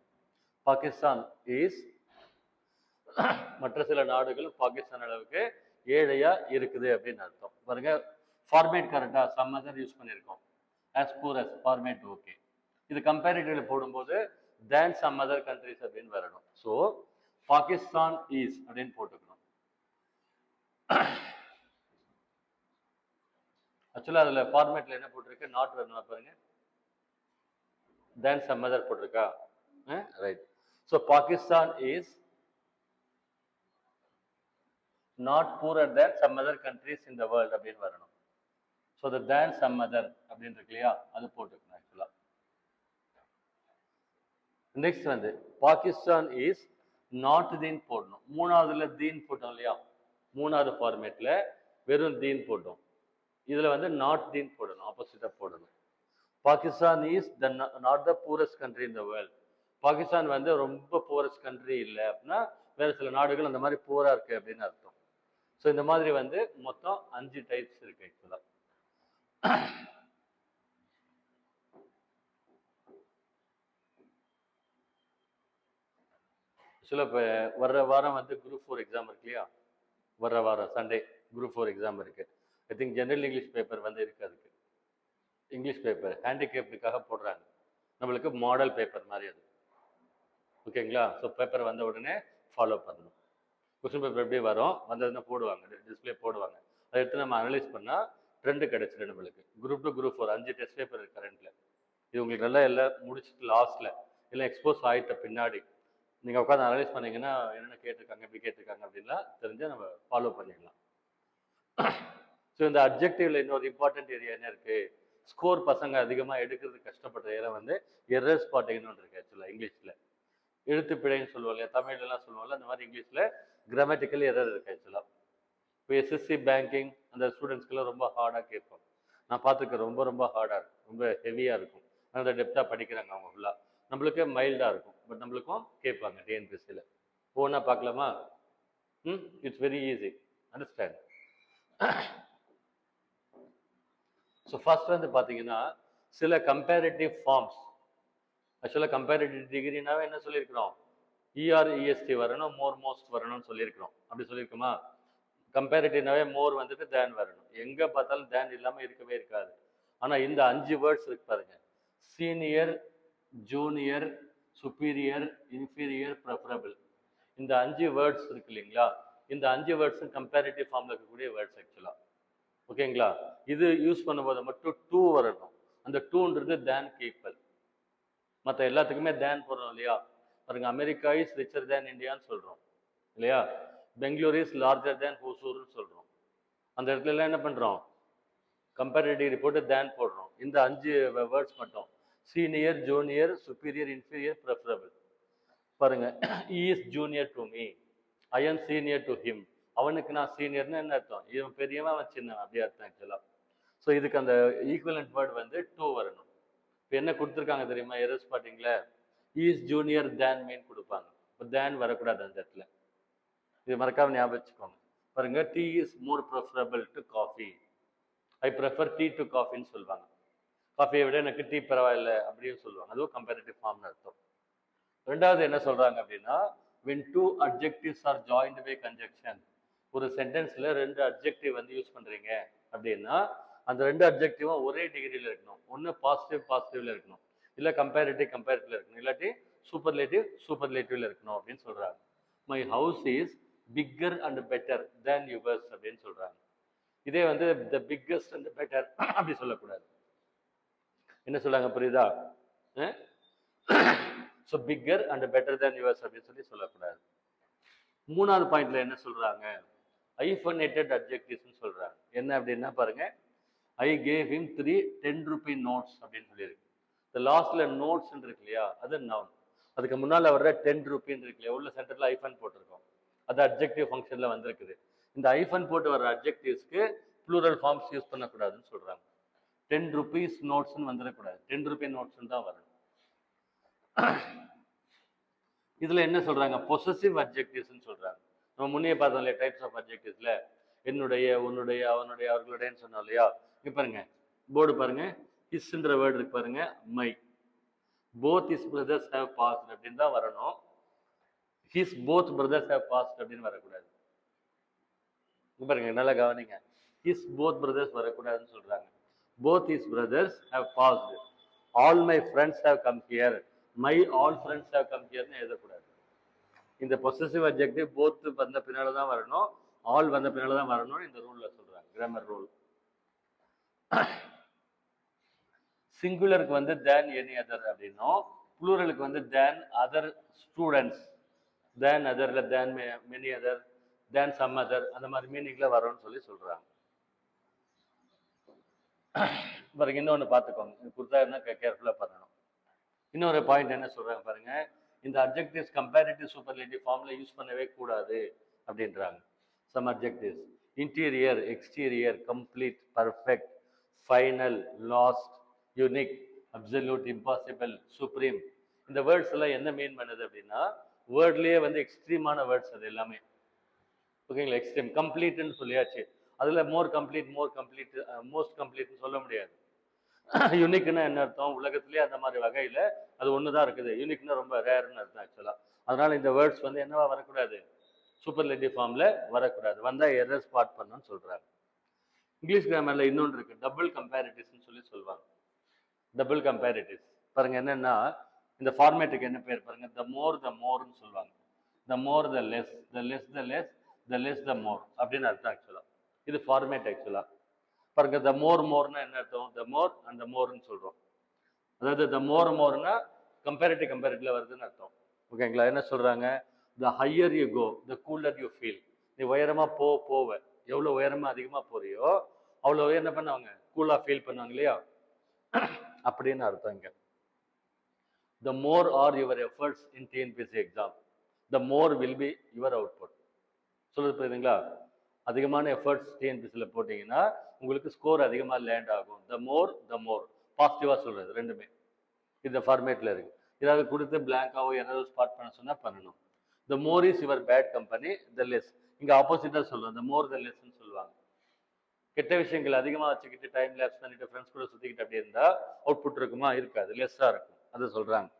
பாகிஸ்தான் இஸ் மற்ற சில நாடுகளும் பாகிஸ்தான் அளவுக்கு ஏழையா இருக்குது அப்படின்னு அர்த்தம். பாருங்க, ஃபார்மேட் கரெக்டா? சம் அதர் யூஸ் பண்ணியிருக்கோம். as poor as format okay. இது கம்பேரிட்டிவ்ல போடும்போது தேன் சம் அதர் கண்ட்ரிஸ் அப்படின்னு வரணும். ஸோ பாகிஸ்தான் இஸ் அப்படின்னு போட்டுக்கணும். ஆக்சுவலா அதுல ஃபார்மேட்ல என்ன போட்டிருக்கு? நாட் வரணும். பாருங்க, தேன் சம் அதர் போட்டிருக்கா? Right. So Pakistan is not poorer than some other countries in the world அப்படின்னு வரணும். So the than some other அப்படின்னு இருக்கு இல்லையா, அது போட்டுக்கணும் ஆக்சுவலா. நெக்ஸ்ட் வந்து பாகிஸ்தான் இஸ் நாட் தீன் போடணும். மூணாவதுல தீன் போட்டோம் இல்லையா? மூணாவது ஃபார்மேட்ல வெறும் தீன் போட்டோம். இதுல வந்து நாட் தீன் போடணும், ஆப்போசிட்டா போடணும். Pakistan is the not the poorest country in the world. Pakistan வந்து ரொம்ப பூரஸ்ட் கண்ட்ரி இல்லை அப்படின்னா வேற சில நாடுகள் அந்த மாதிரி பூரா இருக்கு அப்படின்னு அர்த்தம். ஸோ இந்த மாதிரி வந்து மொத்தம் 5 டைப்ஸ் இருக்கு ஆக்சுவலா. ஆக்சுவலாக இப்போ வர்ற வாரம் வந்து குரூப் 4 எக்ஸாம் இருக்கு இல்லையா? வர்ற வாரம் சண்டே குரூப் 4 எக்ஸாம் இருக்கு. I think general English paper வந்து இருக்கு. அதுக்கு இங்கிலீஷ் பேப்பர் ஹேண்டிகேப்டுக்காக போடுறாங்க. நம்மளுக்கு மாடல் பேப்பர் மாதிரி அது. ஓகேங்களா? ஸோ பேப்பர் வந்த உடனே ஃபாலோ பண்ணணும். கொஸ்டின் பேப்பர் எப்படி வரும்? வந்ததுன்னா போடுவாங்க, டிஸ்பிளே போடுவாங்க. அதை எடுத்து நம்ம அனலைஸ் பண்ணால் ட்ரெண்டு கிடைச்சிடும் நம்மளுக்கு. குரூப் 2 குரூப் 4 5 டெஸ்ட் பேப்பர் இருக்கு கரண்ட்ல. இது உங்களுக்கு நல்லா எல்லாம் முடிச்சுட்டு லாஸ்ட்ல எல்லாம் எக்ஸ்போஸ் ஆகிட்ட பின்னாடி நீங்கள் உட்காந்து அனலைஸ் பண்ணீங்கன்னா என்னென்ன கேட்டிருக்காங்க, எப்படி கேட்டிருக்காங்க அப்படின்லாம் தெரிஞ்சால் நம்ம ஃபாலோ பண்ணிடலாம். ஸோ இந்த அப்ஜெக்டிவ்ல இன்னொரு இம்பார்ட்டன்ட் ஏரியா என்ன இருக்கு? ஸ்கோர் பசங்க அதிகமாக எடுக்கிறது கஷ்டப்படுற ஏரியா வந்து எரர் ஸ்பாட்டிங்னு ஒன்று இருக்கு ஆக்சுவலாக. இங்கிலீஷில் எழுத்து பிழைன்னு சொல்லுவோம் இல்லையா? தமிழ்லாம் சொல்லுவோம்ல, அந்த மாதிரி இங்கிலீஷில் கிராமட்டிக்கல் எரர் இருக்கு ஆக்சுவலாக. இப்போ எஸ்எஸ்சி பேங்கிங் அந்த ஸ்டூடெண்ட்ஸ்க்கெல்லாம் ரொம்ப ஹார்டாக கேட்போம். நான் பார்த்துக்க ரொம்ப ரொம்ப ஹார்டாக இருக்கும், ரொம்ப ஹெவியாக இருக்கும். அந்த டெப்த்தாக படிக்கிறாங்க அவங்க ஃபுல்லாக. நம்மளுக்கு மைல்டாக இருக்கும், பட் நம்மளுக்கும் கேட்பாங்க டிஎன்பிஎஸ்சியில். ஒவ்வொன்றா பார்க்கலாமா? It's very easy, understand. So first வந்து பார்த்தீங்கன்னா சில கம்பேரிட்டிவ் ஃபார்ம்ஸ். ஆக்சுவலாக கம்பேரிட்டிவ் டிகிரினாவே என்ன சொல்லியிருக்கிறோம்? இஆர் இஎஸ்டி வரணும், மோர் மோஸ்ட் வரணும்னு சொல்லியிருக்கிறோம். அப்படி சொல்லியிருக்கோமா? கம்பேரிட்டிவ்னாவே மோர் வந்துட்டு தேன் வரணும். எங்க பார்த்தாலும் தேன் இல்லாம இருக்கவே இருக்காது. ஆனா இந்த 5 வேர்ட்ஸ் இருக்கு பாருங்க. Senior, junior, superior, inferior, preferable. இந்த 5 வேர்ட்ஸ் இருக்கு இல்லைங்களா? இந்த 5 வேர்ட்ஸும் கம்பேரிட்டிவ் ஃபார்ம்ல இருக்கக்கூடிய வேர்ட்ஸ் ஆக்சுவலா. ஓகேங்களா? இது யூஸ் பண்ணும்போது மட்டும் டூ வரணும். அந்த டூன்றது தேனுக்கு ஈக்குவல். மற்ற எல்லாத்துக்குமே தேன் போடுறோம் இல்லையா? பாருங்க, அமெரிக்கா இஸ் ரிச்சர் தேன் இந்தியான்னு சொல்றோம் இல்லையா? பெங்களூர் இஸ் லார்ஜர் தேன் ஹூசூர்னு சொல்றோம். அந்த இடத்துல எல்லாம் என்ன பண்றோம்? கம்பேரிட்டிவ் ரிப்போர்ட் தேன் போடுறோம். இந்த 5 வேர்ட்ஸ் மட்டும் senior, junior, superior, inferior, preferable. பாருங்க, he is junior to me, I am senior to him. அவனுக்கு நான் சீனியர்னு என்ன அர்த்தம்? இவன் பெரியவன், அவன் சின்னவன், அப்படி அர்த்தம் ஆக்சுவலா. ஸோ இதுக்கு அந்த ஈக்குவலண்ட் வேர்ட் வந்து டூ வரணும். இப்போ என்ன கொடுத்துருக்காங்க தெரியுமா? எரர் ஸ்பாட்டிங்ல இஸ் ஜூனியர் தேன் மீன் கொடுப்பாங்க. இப்போ தேன் வரக்கூடாது அந்த இடத்துல. இது மறக்காம ஞாபகம் வச்சுக்கோங்க. பாருங்க, tea is more preferable to coffee. I prefer tea to காஃபின்னு சொல்லுவாங்க. காஃபியை விட எனக்கு டீ பரவாயில்ல அப்படின்னு சொல்லுவாங்க. அதுவும் கம்பேரிட்டிவ் ஃபார்ம்னு அர்த்தம். ரெண்டாவது என்ன சொல்றாங்க அப்படின்னா, when two adjectives are joined by conjunction. ஒரு சென்டென்ஸ்ல 2 அட்ஜெக்டிவ் வந்து யூஸ் பண்றீங்க அப்படின்னா அந்த 2 அட்ஜெக்டிவும் ஒரே டிகிரியில் இருக்கணும். ஒன்று பாசிட்டிவ்ல இருக்கணும், இல்லை கம்பேரிட்டிவ்ல இருக்கணும், இல்லாட்டி சூப்பர்லேட்டிவ்ல இருக்கணும் அப்படின்னு சொல்றாங்க. My house is bigger and better than yours அப்படின்னு சொல்றாங்க. இதே வந்து த பிக்கஸ்ட் அண்ட் பெட்டர் அப்படி சொல்லக்கூடாது. என்ன சொல்றாங்க புரியுதா? So bigger and better than yours அப்படின்னு சொல்லக்கூடாது. மூணாவது பாயிண்ட்ல என்ன சொல்றாங்க? ஐஃபனேட்டட் அட்ஜெக்டிவ்ஸ்னு சொல்றாங்க. என்ன அப்படின்னா பாருங்க, I gave him 3 10 rupee notes அப்படின்னு சொல்லியிருக்கு. இந்த லாஸ்ட்ல நோட்ஸ் இருக்கு இல்லையா, அது நவுன். அதுக்கு முன்னால வர்ற 10 rupees இருக்கு இல்லையா, உள்ள சென்டர்ல ஐஃபன் போட்டிருக்கோம். அது அட்ஜெக்டிவ் ஃபங்க்ஷன்ல வந்திருக்குது. இந்த ஐஃபன் போட்டு வர்ற அட்ஜெக்டிவ்ஸ்க்கு ப்ளூரல் ஃபார்ம்ஸ் யூஸ் பண்ணக்கூடாதுன்னு சொல்றாங்க. 10 rupees நோட்ஸ்ன்னு வந்துடக்கூடாது, 10 rupee நோட்ஸ்ன்னு தான் வரணும். இதுல என்ன சொல்றாங்க? பொசசிவ் அட்ஜெக்டிவ்ஸ்னு சொல்றாங்க. நம்ம முன்னே பார்த்தோம் இல்லையா டைப்ஸ் ஆஃப் அட்ஜெக்டிவ்ஸ்ல, என்னுடைய, உன்னுடைய, அவனுடைய, அவர்களுடையன்னு சொன்னோம் இல்லையா? இங்க பாருங்க, போர்டு பாருங்க, ஹிஸ்ன்ற வேர்டு இருக்கு பாருங்க, my. Both his brothers have passed அப்படின்னு தான் வரணும். His both brothers have passed அப்படின்னு வரக்கூடாது. இங்க பாருங்க, நல்லா கவனிங்க, ஹிஸ் போத் பிரதர்ஸ் வரக்கூடாதுன்னு சொல்றாங்க. Both his brothers have passed. All my friends have come here. My all friends have come ஹியர்னு எழுதக்கூடாது. இந்த பொசசிவ் அட்ஜெக்டிவ் போத் வந்த பின்னால தான் வரணும், ஆல் வந்த பின்னால தான் வரணும். இந்த ரூல்ல சொல்றாங்க, கிராமர் ரூல். சிங்குலருக்கு வந்து தேன் எனி அதர் அப்படின்னும், ப்ளூரலுக்கு வந்து தேன் அதர் ஸ்டூடெண்ட்ஸ், தேன் அதர்ல தேன் மெனி அதர், தேன் சம் அதர், அந்த மாதிரி மீனிங்ல வரும்னு சொல்றாங்க. பாருங்க, இன்னொன்று பார்த்துக்கோங்க, கொடுத்தா என்ன கேர்ஃபுல்லா பண்ணணும். இன்னொரு பாயிண்ட் என்ன சொல்றாங்க பாருங்க, இந்த அட்ஜெக்டிவ்ஸ் கம்பேரிட்டிவ் சூப்பர்லேட்டிவ் ஃபார்ம்ல யூஸ் பண்ணவே கூடாது அப்படின்றாங்க. Some adjectives interior, exterior, complete, perfect, final, last, unique, absolute, impossible, supreme. இந்த வேர்ட்ஸ் எல்லாம் என்ன மீன் பண்ணுது அப்படின்னா, வேர்ட்லயே வந்து எக்ஸ்ட்ரீமான வேர்ட்ஸ் அது எல்லாமே. ஓகேங்களா? எக்ஸ்ட்ரீம். கம்ப்ளீட்னு சொல்லியாச்சு, அதுல மோர் கம்ப்ளீட், மோஸ்ட் கம்ப்ளீட்னு சொல்ல முடியாது. யூனிக்னா என்ன அர்த்தம்? உலகத்திலேயே அந்த மாதிரி வகையில அது ஒண்ணுதான் இருக்குது. யூனிக்னா ரொம்ப ரேர்னு அர்த்தம் ஆக்சுவலா. அதனால இந்த வேர்ட்ஸ் வந்து என்னவா வரக்கூடாது? சூப்பர்லேட்டிவ் ஃபார்ம்ல வரக்கூடாது. வந்தா எரர் ஸ்பாட் பண்ணணும்னு சொல்றாங்க. இங்கிலீஷ் கிராமர்ல இன்னொன்று இருக்கு, டபுள் கம்பேரிட்டிவ்ஸ்னு சொல்லுவாங்க. டபுள் கம்பேரிட்டிவ்ஸ் பாருங்க, என்னன்னா இந்த ஃபார்மேட்டுக்கு என்ன பேர் பாருங்க, த மோர்னு சொல்லுவாங்க. The more the less, the less the less, the less the more அப்படின்னு அர்த்தம் ஆக்சுவலா. இது ஃபார்மேட் ஆக்சுவலா. பாருங்க, த மோர்னா என்ன அர்த்தம்? த மோர் அண்ட் த மோர்னு சொல்றோம். அதாவது த மோர்னா கம்பேரிட்டிவ்ல வருதுன்னு அர்த்தம். ஓகேங்களா? என்ன சொல்றாங்க? The higher you go, the cooler you feel. நீ உயரமா போவ, எவ்வளவு உயரமா அதிகமா போறியோ அவ்வளோ என்ன பண்ணுவாங்க? கூலா ஃபீல் பண்ணுவாங்க இல்லையா? அப்படின்னு அர்த்தம் இங்க. The more are your efforts in TNPSC exam, the more will be your output. சொல்லுது புரியுதுங்களா? அதிகமான எஃபர்ட்ஸ் டிஎன்பிஎஸ்சியில் போட்டிங்கன்னா உங்களுக்கு ஸ்கோர் அதிகமாக லேண்ட் ஆகும். த மோர் பாசிட்டிவாக சொல்கிறது ரெண்டுமே இந்த ஃபார்மேட்டில் இருக்குது. ஏதாவது கொடுத்து பிளாங்காவோ ஏதாவது ஸ்பாட் பண்ண சொன்னால் பண்ணணும். The more is your bad company, the less. இங்கே ஆப்போசிட்டாக சொல்லுவோம், த மோர் த லெஸ்ன்னு சொல்லுவாங்க. கெட்ட விஷயங்கள் அதிகமாக வச்சுக்கிட்டு டைம் லேப்ஸ் பண்ணிட்டு ஃப்ரெண்ட்ஸ் கூட சுற்றிக்கிட்டு அப்படி இருந்தால் அவுட்புட் இருக்குமா? இருக்காது, லெஸ்ஸாக இருக்கும். அதை சொல்கிறாங்க.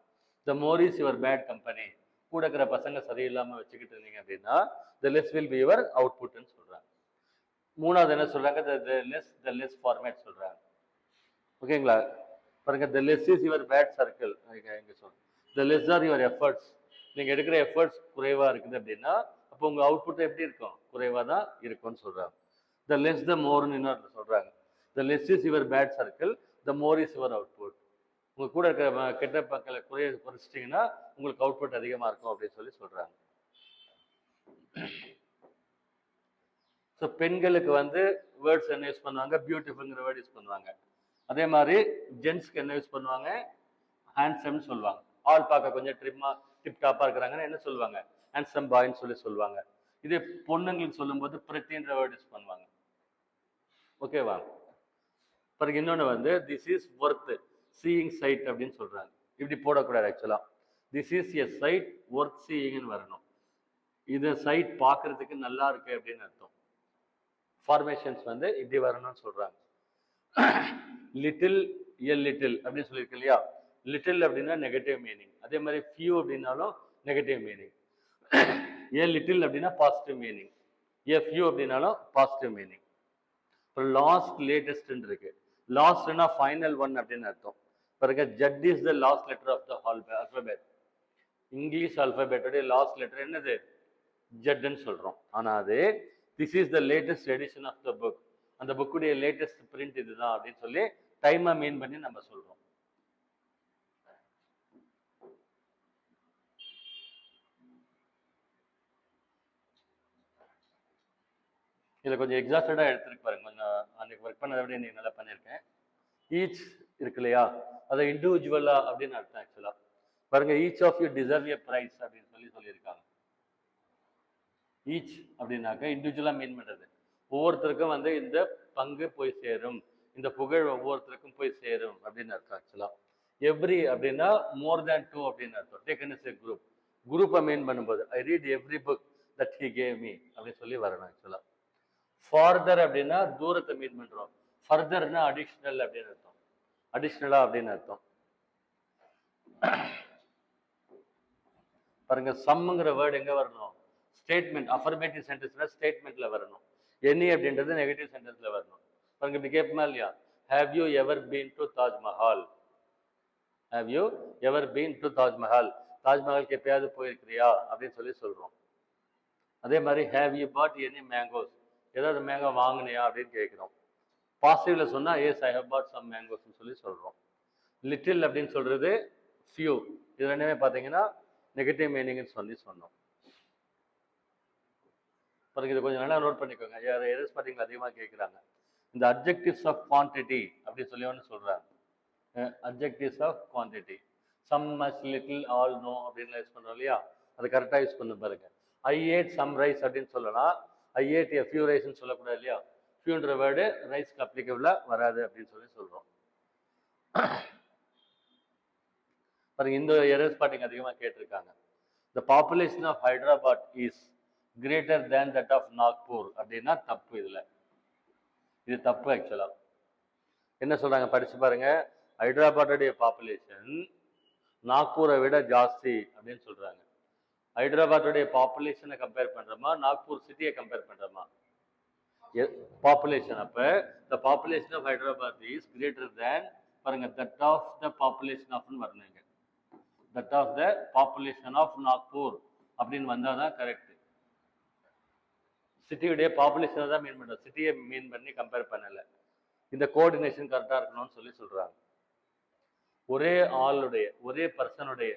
The more is your bad company, கூட இருக்கிற பசங்க சரியில்லாமல் வச்சுக்கிட்டு இருந்தீங்க அப்படின்னா the less will be your அவுட்புட்னு சொல்கிறாங்க. மூணாவது என்ன சொல்றாங்க, the less format சொல்றாங்க. ஓகேங்களா? பாருங்க, the less is your bad circle. இங்க சொல்றேன், the less are your efforts. நீங்க எடுக்கிற எஃபர்ட்ஸ் குறைவா இருக்குது அப்படின்னா அப்போ உங்க அவுட்புட் எப்படி இருக்கும், குறைவா தான் இருக்கும்னு சொல்றாங்க. the less the moreன்னு இன்னொரு சொல்றாங்க. the less is your bad circle, the more is your output. உங்க கூட இருக்கிற கெட்ட பக்கங்களை குறைச்சிட்டிங்கன்னா உங்களுக்கு அவுட்புட் அதிகமா இருக்கும் அப்படின்னு சொல்லி சொல்றாங்க. ஸோ பெண்களுக்கு வந்து வேர்ட்ஸ் என்ன யூஸ் பண்ணுவாங்க, பியூட்டிஃபுல்ங்கிற வேர்ட் யூஸ் பண்ணுவாங்க. அதே மாதிரி ஜென்ஸ்க்கு என்ன யூஸ் பண்ணுவாங்க, ஹேண்ட்ஸம்னு சொல்லுவாங்க. ஆள் பார்க்க கொஞ்சம் டிப் டாப்பாக இருக்கிறாங்கன்னு என்ன சொல்லுவாங்க, ஹேண்ட்ஸம் பாய்ன்னு சொல்லி சொல்லுவாங்க. இதே பொண்ணுங்களுக்கு சொல்லும்போது பிரத்தின்ற வேர்ட் யூஸ் பண்ணுவாங்க. ஓகேவா? பிறகு இன்னொன்று வந்து this is worth seeing sight அப்படின்னு சொல்றாங்க. இப்படி போடக்கூடாது. ஆக்சுவலா this is a sight worth சீயிங்னு வரணும். இது சைட் பார்க்கறதுக்கு நல்லா இருக்கு அப்படின்னு அர்த்தம். ஃபார்மேஷன்ஸ் வந்து இப்படி வரணும்னு சொல்றாங்க. லிட்டில் எ லிட்டில் அப்படின்னு சொல்லியிருக்கு இல்லையா, லிட்டில் அப்படின்னா நெகட்டிவ் மீனிங். அதே மாதிரி ஃபியூ அப்படின்னாலும் நெகட்டிவ் மீனிங். ஏ லிட்டில் அப்படின்னா பாசிட்டிவ் மீனிங், ஏ ஃபியூ அப்படின்னாலும் பாசிட்டிவ் மீனிங். இப்போ லாஸ்ட் லேட்டஸ்ட்னு இருக்கு. லாஸ்ட்னா ஃபைனல் ஒன் அப்படின்னு அர்த்தம். பாருங்க, Z is the last letter of the alphabet. English ஆல்பபெட்டோடைய லாஸ்ட் லெட்டர் என்னது, ஜட்ன்னு சொல்றோம். ஆனா அது this is the latest edition of the book, அந்த புக்குடைய லேட்டஸ்ட் பிரிண்ட் இதுதான் அப்படின்னு சொல்லி டைமை மீன் பண்ணி நம்ம சொல்றோம். இதில் கொஞ்சம் எக்ஸாஸ்டடாக எடுத்துருக்கு பாருங்க. கொஞ்சம் அன்னைக்கு ஒர்க் பண்ணதை விட இன்னைக்கு நல்லா பண்ணியிருக்கேன். ஈச் இருக்கு இல்லையா, அதை இண்டிவிஜுவலா அப்படின்னு அர்த்தம். ஆக்சுவலா பாருங்க, each of you deserve a prize அப்படின்னு சொல்லியிருக்காங்க. ஈச் அப்படின்னாக்க இண்டிவிஜுவலா மீன் பண்றது, ஒவ்வொருத்தருக்கும் வந்து இந்த பங்கு போய் சேரும், இந்த புகழ் ஒவ்வொருத்தருக்கும் போய் சேரும் அப்படின்னு அர்த்தம். ஆக்சுவலா எவ்ரி அப்படின்னா மோர் தேன் டூ அப்படின்னு அர்த்தம். டேக்கன் இஸ் எ குரூப், குரூப்பை மீன் பண்ணும்போது ஐ read every book that he gave me அப்படின்னு சொல்லி வரணும். ஆக்சுவலா ஃபார்தர் அப்படின்னா தூரத்தை மீன் பண்றோம், ஃபர்தர்னா அடிஷ்னல் அப்படின்னு அர்த்தம், அடிஷ்னலா அப்படின்னு அர்த்தம். பாருங்க, சம்ங்கிற வேர்டு எங்க வரணும், ஸ்டேட்மெண்ட், அஃபர்மேட்டிவ் சென்டென்ஸ்ல ஸ்டேட்மெண்ட்ல வரணும். எனி அப்படின்றது நெகட்டிவ் சென்டென்ஸ்ல வரணும். பாருங்க, இப்படி கேட்போமா இல்லையா, have you ever been to Taj Mahal, have you ever been to Taj Mahal, தாஜ்மஹாலுக்கு எப்பயாவது போயிருக்கிறியா அப்படின்னு சொல்லி சொல்றோம். அதே மாதிரி have you bought any mangoes, ஏதாவது மேங்கோ வாங்கினியா அப்படின்னு கேட்கிறோம். பாசிட்டிவ்ல சொன்னா yes I have bought some மேங்கோஸ்ன்னு சொல்லி சொல்றோம். லிட்டில் அப்படின்னு சொல்றது ஃபியூ, இது ரெண்டுமே பார்த்தீங்கன்னா நெகட்டிவ் மீனிங்னு சொல்லி சொன்னோம். பாருங்க, இது கொஞ்சம் நல்லா நோட் பண்ணிக்கோங்க. எரர்ஸ் பார்த்தீங்கன்னா அதிகமாக கேட்குறாங்க. இந்த அப்ஜெக்டிவ்ஸ் ஆஃப் குவான்டிட்டி அப்படின்னு சொல்லி ஒன்று சொல்றாங்க. Objectives of quantity, some, much, little, all, no அப்படின்னு யூஸ் பண்ணுறோம் இல்லையா, அது கரெக்டாக யூஸ் பண்ண பாருங்க. ஐ ஏட் சம் ரைஸ் அப்படின்னு சொல்லலாம், ஐ ஏட் எ ஃபியூ ரைஸ்ன்னு சொல்லக்கூடாது இல்லையா. ஃபியூன்ற வேர்டு ரைஸ்க்கு அப்ளிகபிளா வராது அப்படின்னு சொல்லி சொல்றோம். பாருங்க, இந்த எரர்ஸ் பாட்டிங்க அதிகமாக கேட்டிருக்காங்க. The population of Hyderabad is greater than that of Nagpur அப்படின்னா தப்பு. இது தப்பு. ஆக்சுவலா என்ன சொல்றாங்க படிச்சு பாருங்க, ஹைதராபாத்துடைய பாப்புலேஷன் நாக்பூரை விட ஜாஸ்தி அப்படின்னு சொல்றாங்க. ஹைதராபாத்துடைய பாப்புலேஷனை கம்பேர் பண்றோமா, நாக்பூர் சிட்டியை கம்பேர் பண்றோமா, பாப்புலேஷன். அப்ப the population of Hyderabad is greater than, பாருங்க, தட் ஆஃப் த பாப்புலேஷன் ஆஃப்னு வரணுங்க. That of the population of Nagpur அப்படின்னு வந்தாதான் கரெக்ட். சிட்டியுடைய பாப்புலேஷனை தான் மீன் பண்றோம், சிட்டியை மீன் பண்ணி கம்பேர் பண்ணல. இந்த கோஆர்டினேஷன் கரெக்டா இருக்கணும்னு சொல்லி சொல்றாங்க. ஒரே ஆளுடைய, ஒரே பர்சனுடைய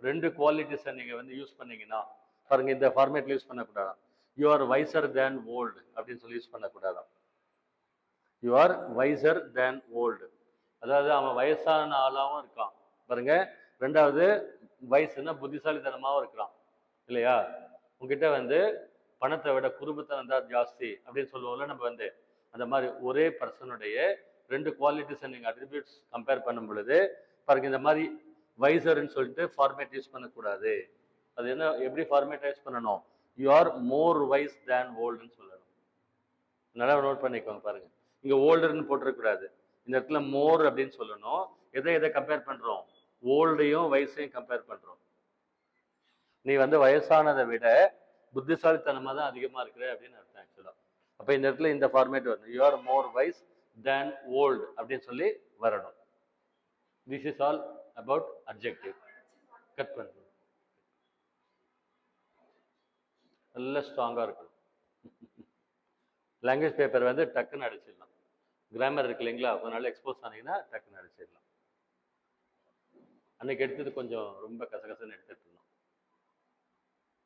ரெண்டு குவாலிட்டிஸை நீங்க வந்து யூஸ் பண்ணீங்கன்னா, பாருங்க, இந்த ஃபார்மேட்ல யூஸ் பண்ணக்கூடாது. You are visor than old அப்படின்னு சொல்லி யூஸ் பண்ணக்கூடாது. You are visor than old, அதாவது அவன் வயசான ஆளாவும் இருக்கான் பாருங்க. ரெண்டாவது வயசுன்னா புத்திசாலித்தனமாவும் இருக்கிறான் இல்லையா. உங்ககிட்ட வந்து பணத்தை விட குறும்புத்தனம் தான் ஜாஸ்தி அப்படின்னு சொல்லுவோம்ல நம்ம வந்து, அந்த மாதிரி ஒரே பர்சனுடைய ரெண்டு குவாலிட்டிஸை நீங்கள் அட்ரிபியூட்ஸ் கம்பேர் பண்ணும் பொழுது பாருங்க, இந்த மாதிரி வைசர்ன்னு சொல்லிட்டு ஃபார்மேட் யூஸ் பண்ணக்கூடாது. அது என்ன, எப்படி ஃபார்மேட் யூஸ் பண்ணணும், யூ ஆர் மோர் வைஸ் தேன் ஓல்டுன்னு சொல்லணும். நல்லா நோட் பண்ணிக்கோங்க. பாருங்க, இங்க ஓல்டர்னு போட்டிருக்கூடாது, இந்த இடத்துல மோர் அப்படின்னு சொல்லணும். எதை கம்பேர் பண்றோம், ஓல்டையும் வயசையும் கம்பேர் பண்றோம். நீ வந்து வயசானதை விட புத்திசாலித்தனமா தான் அதிகமா இருக்கிற அப்படின்னு அர்த்தம். ஆக்சுவலா அப்போ இந்த இடத்துல இந்த ஃபார்மேட் வரணும். You are more wise than old அப்படின்னு சொல்லி வரணும். This is all about adjective. Cut பண்ணு. நல்ல ஸ்ட்ராங்காக இருக்கணும். லாங்குவேஜ் பேப்பர் வந்து டக்குன்னு அடிச்சிடலாம். கிராமர் இருக்கு இல்லைங்களா, அதனால எக்ஸ்போஸ் ஆனீங்கன்னா டக்குன்னு அடிச்சிடலாம். அன்னைக்கு எடுத்தது கொஞ்சம் ரொம்ப கசகசன்னு எடுத்துட்டு இருந்தோம்.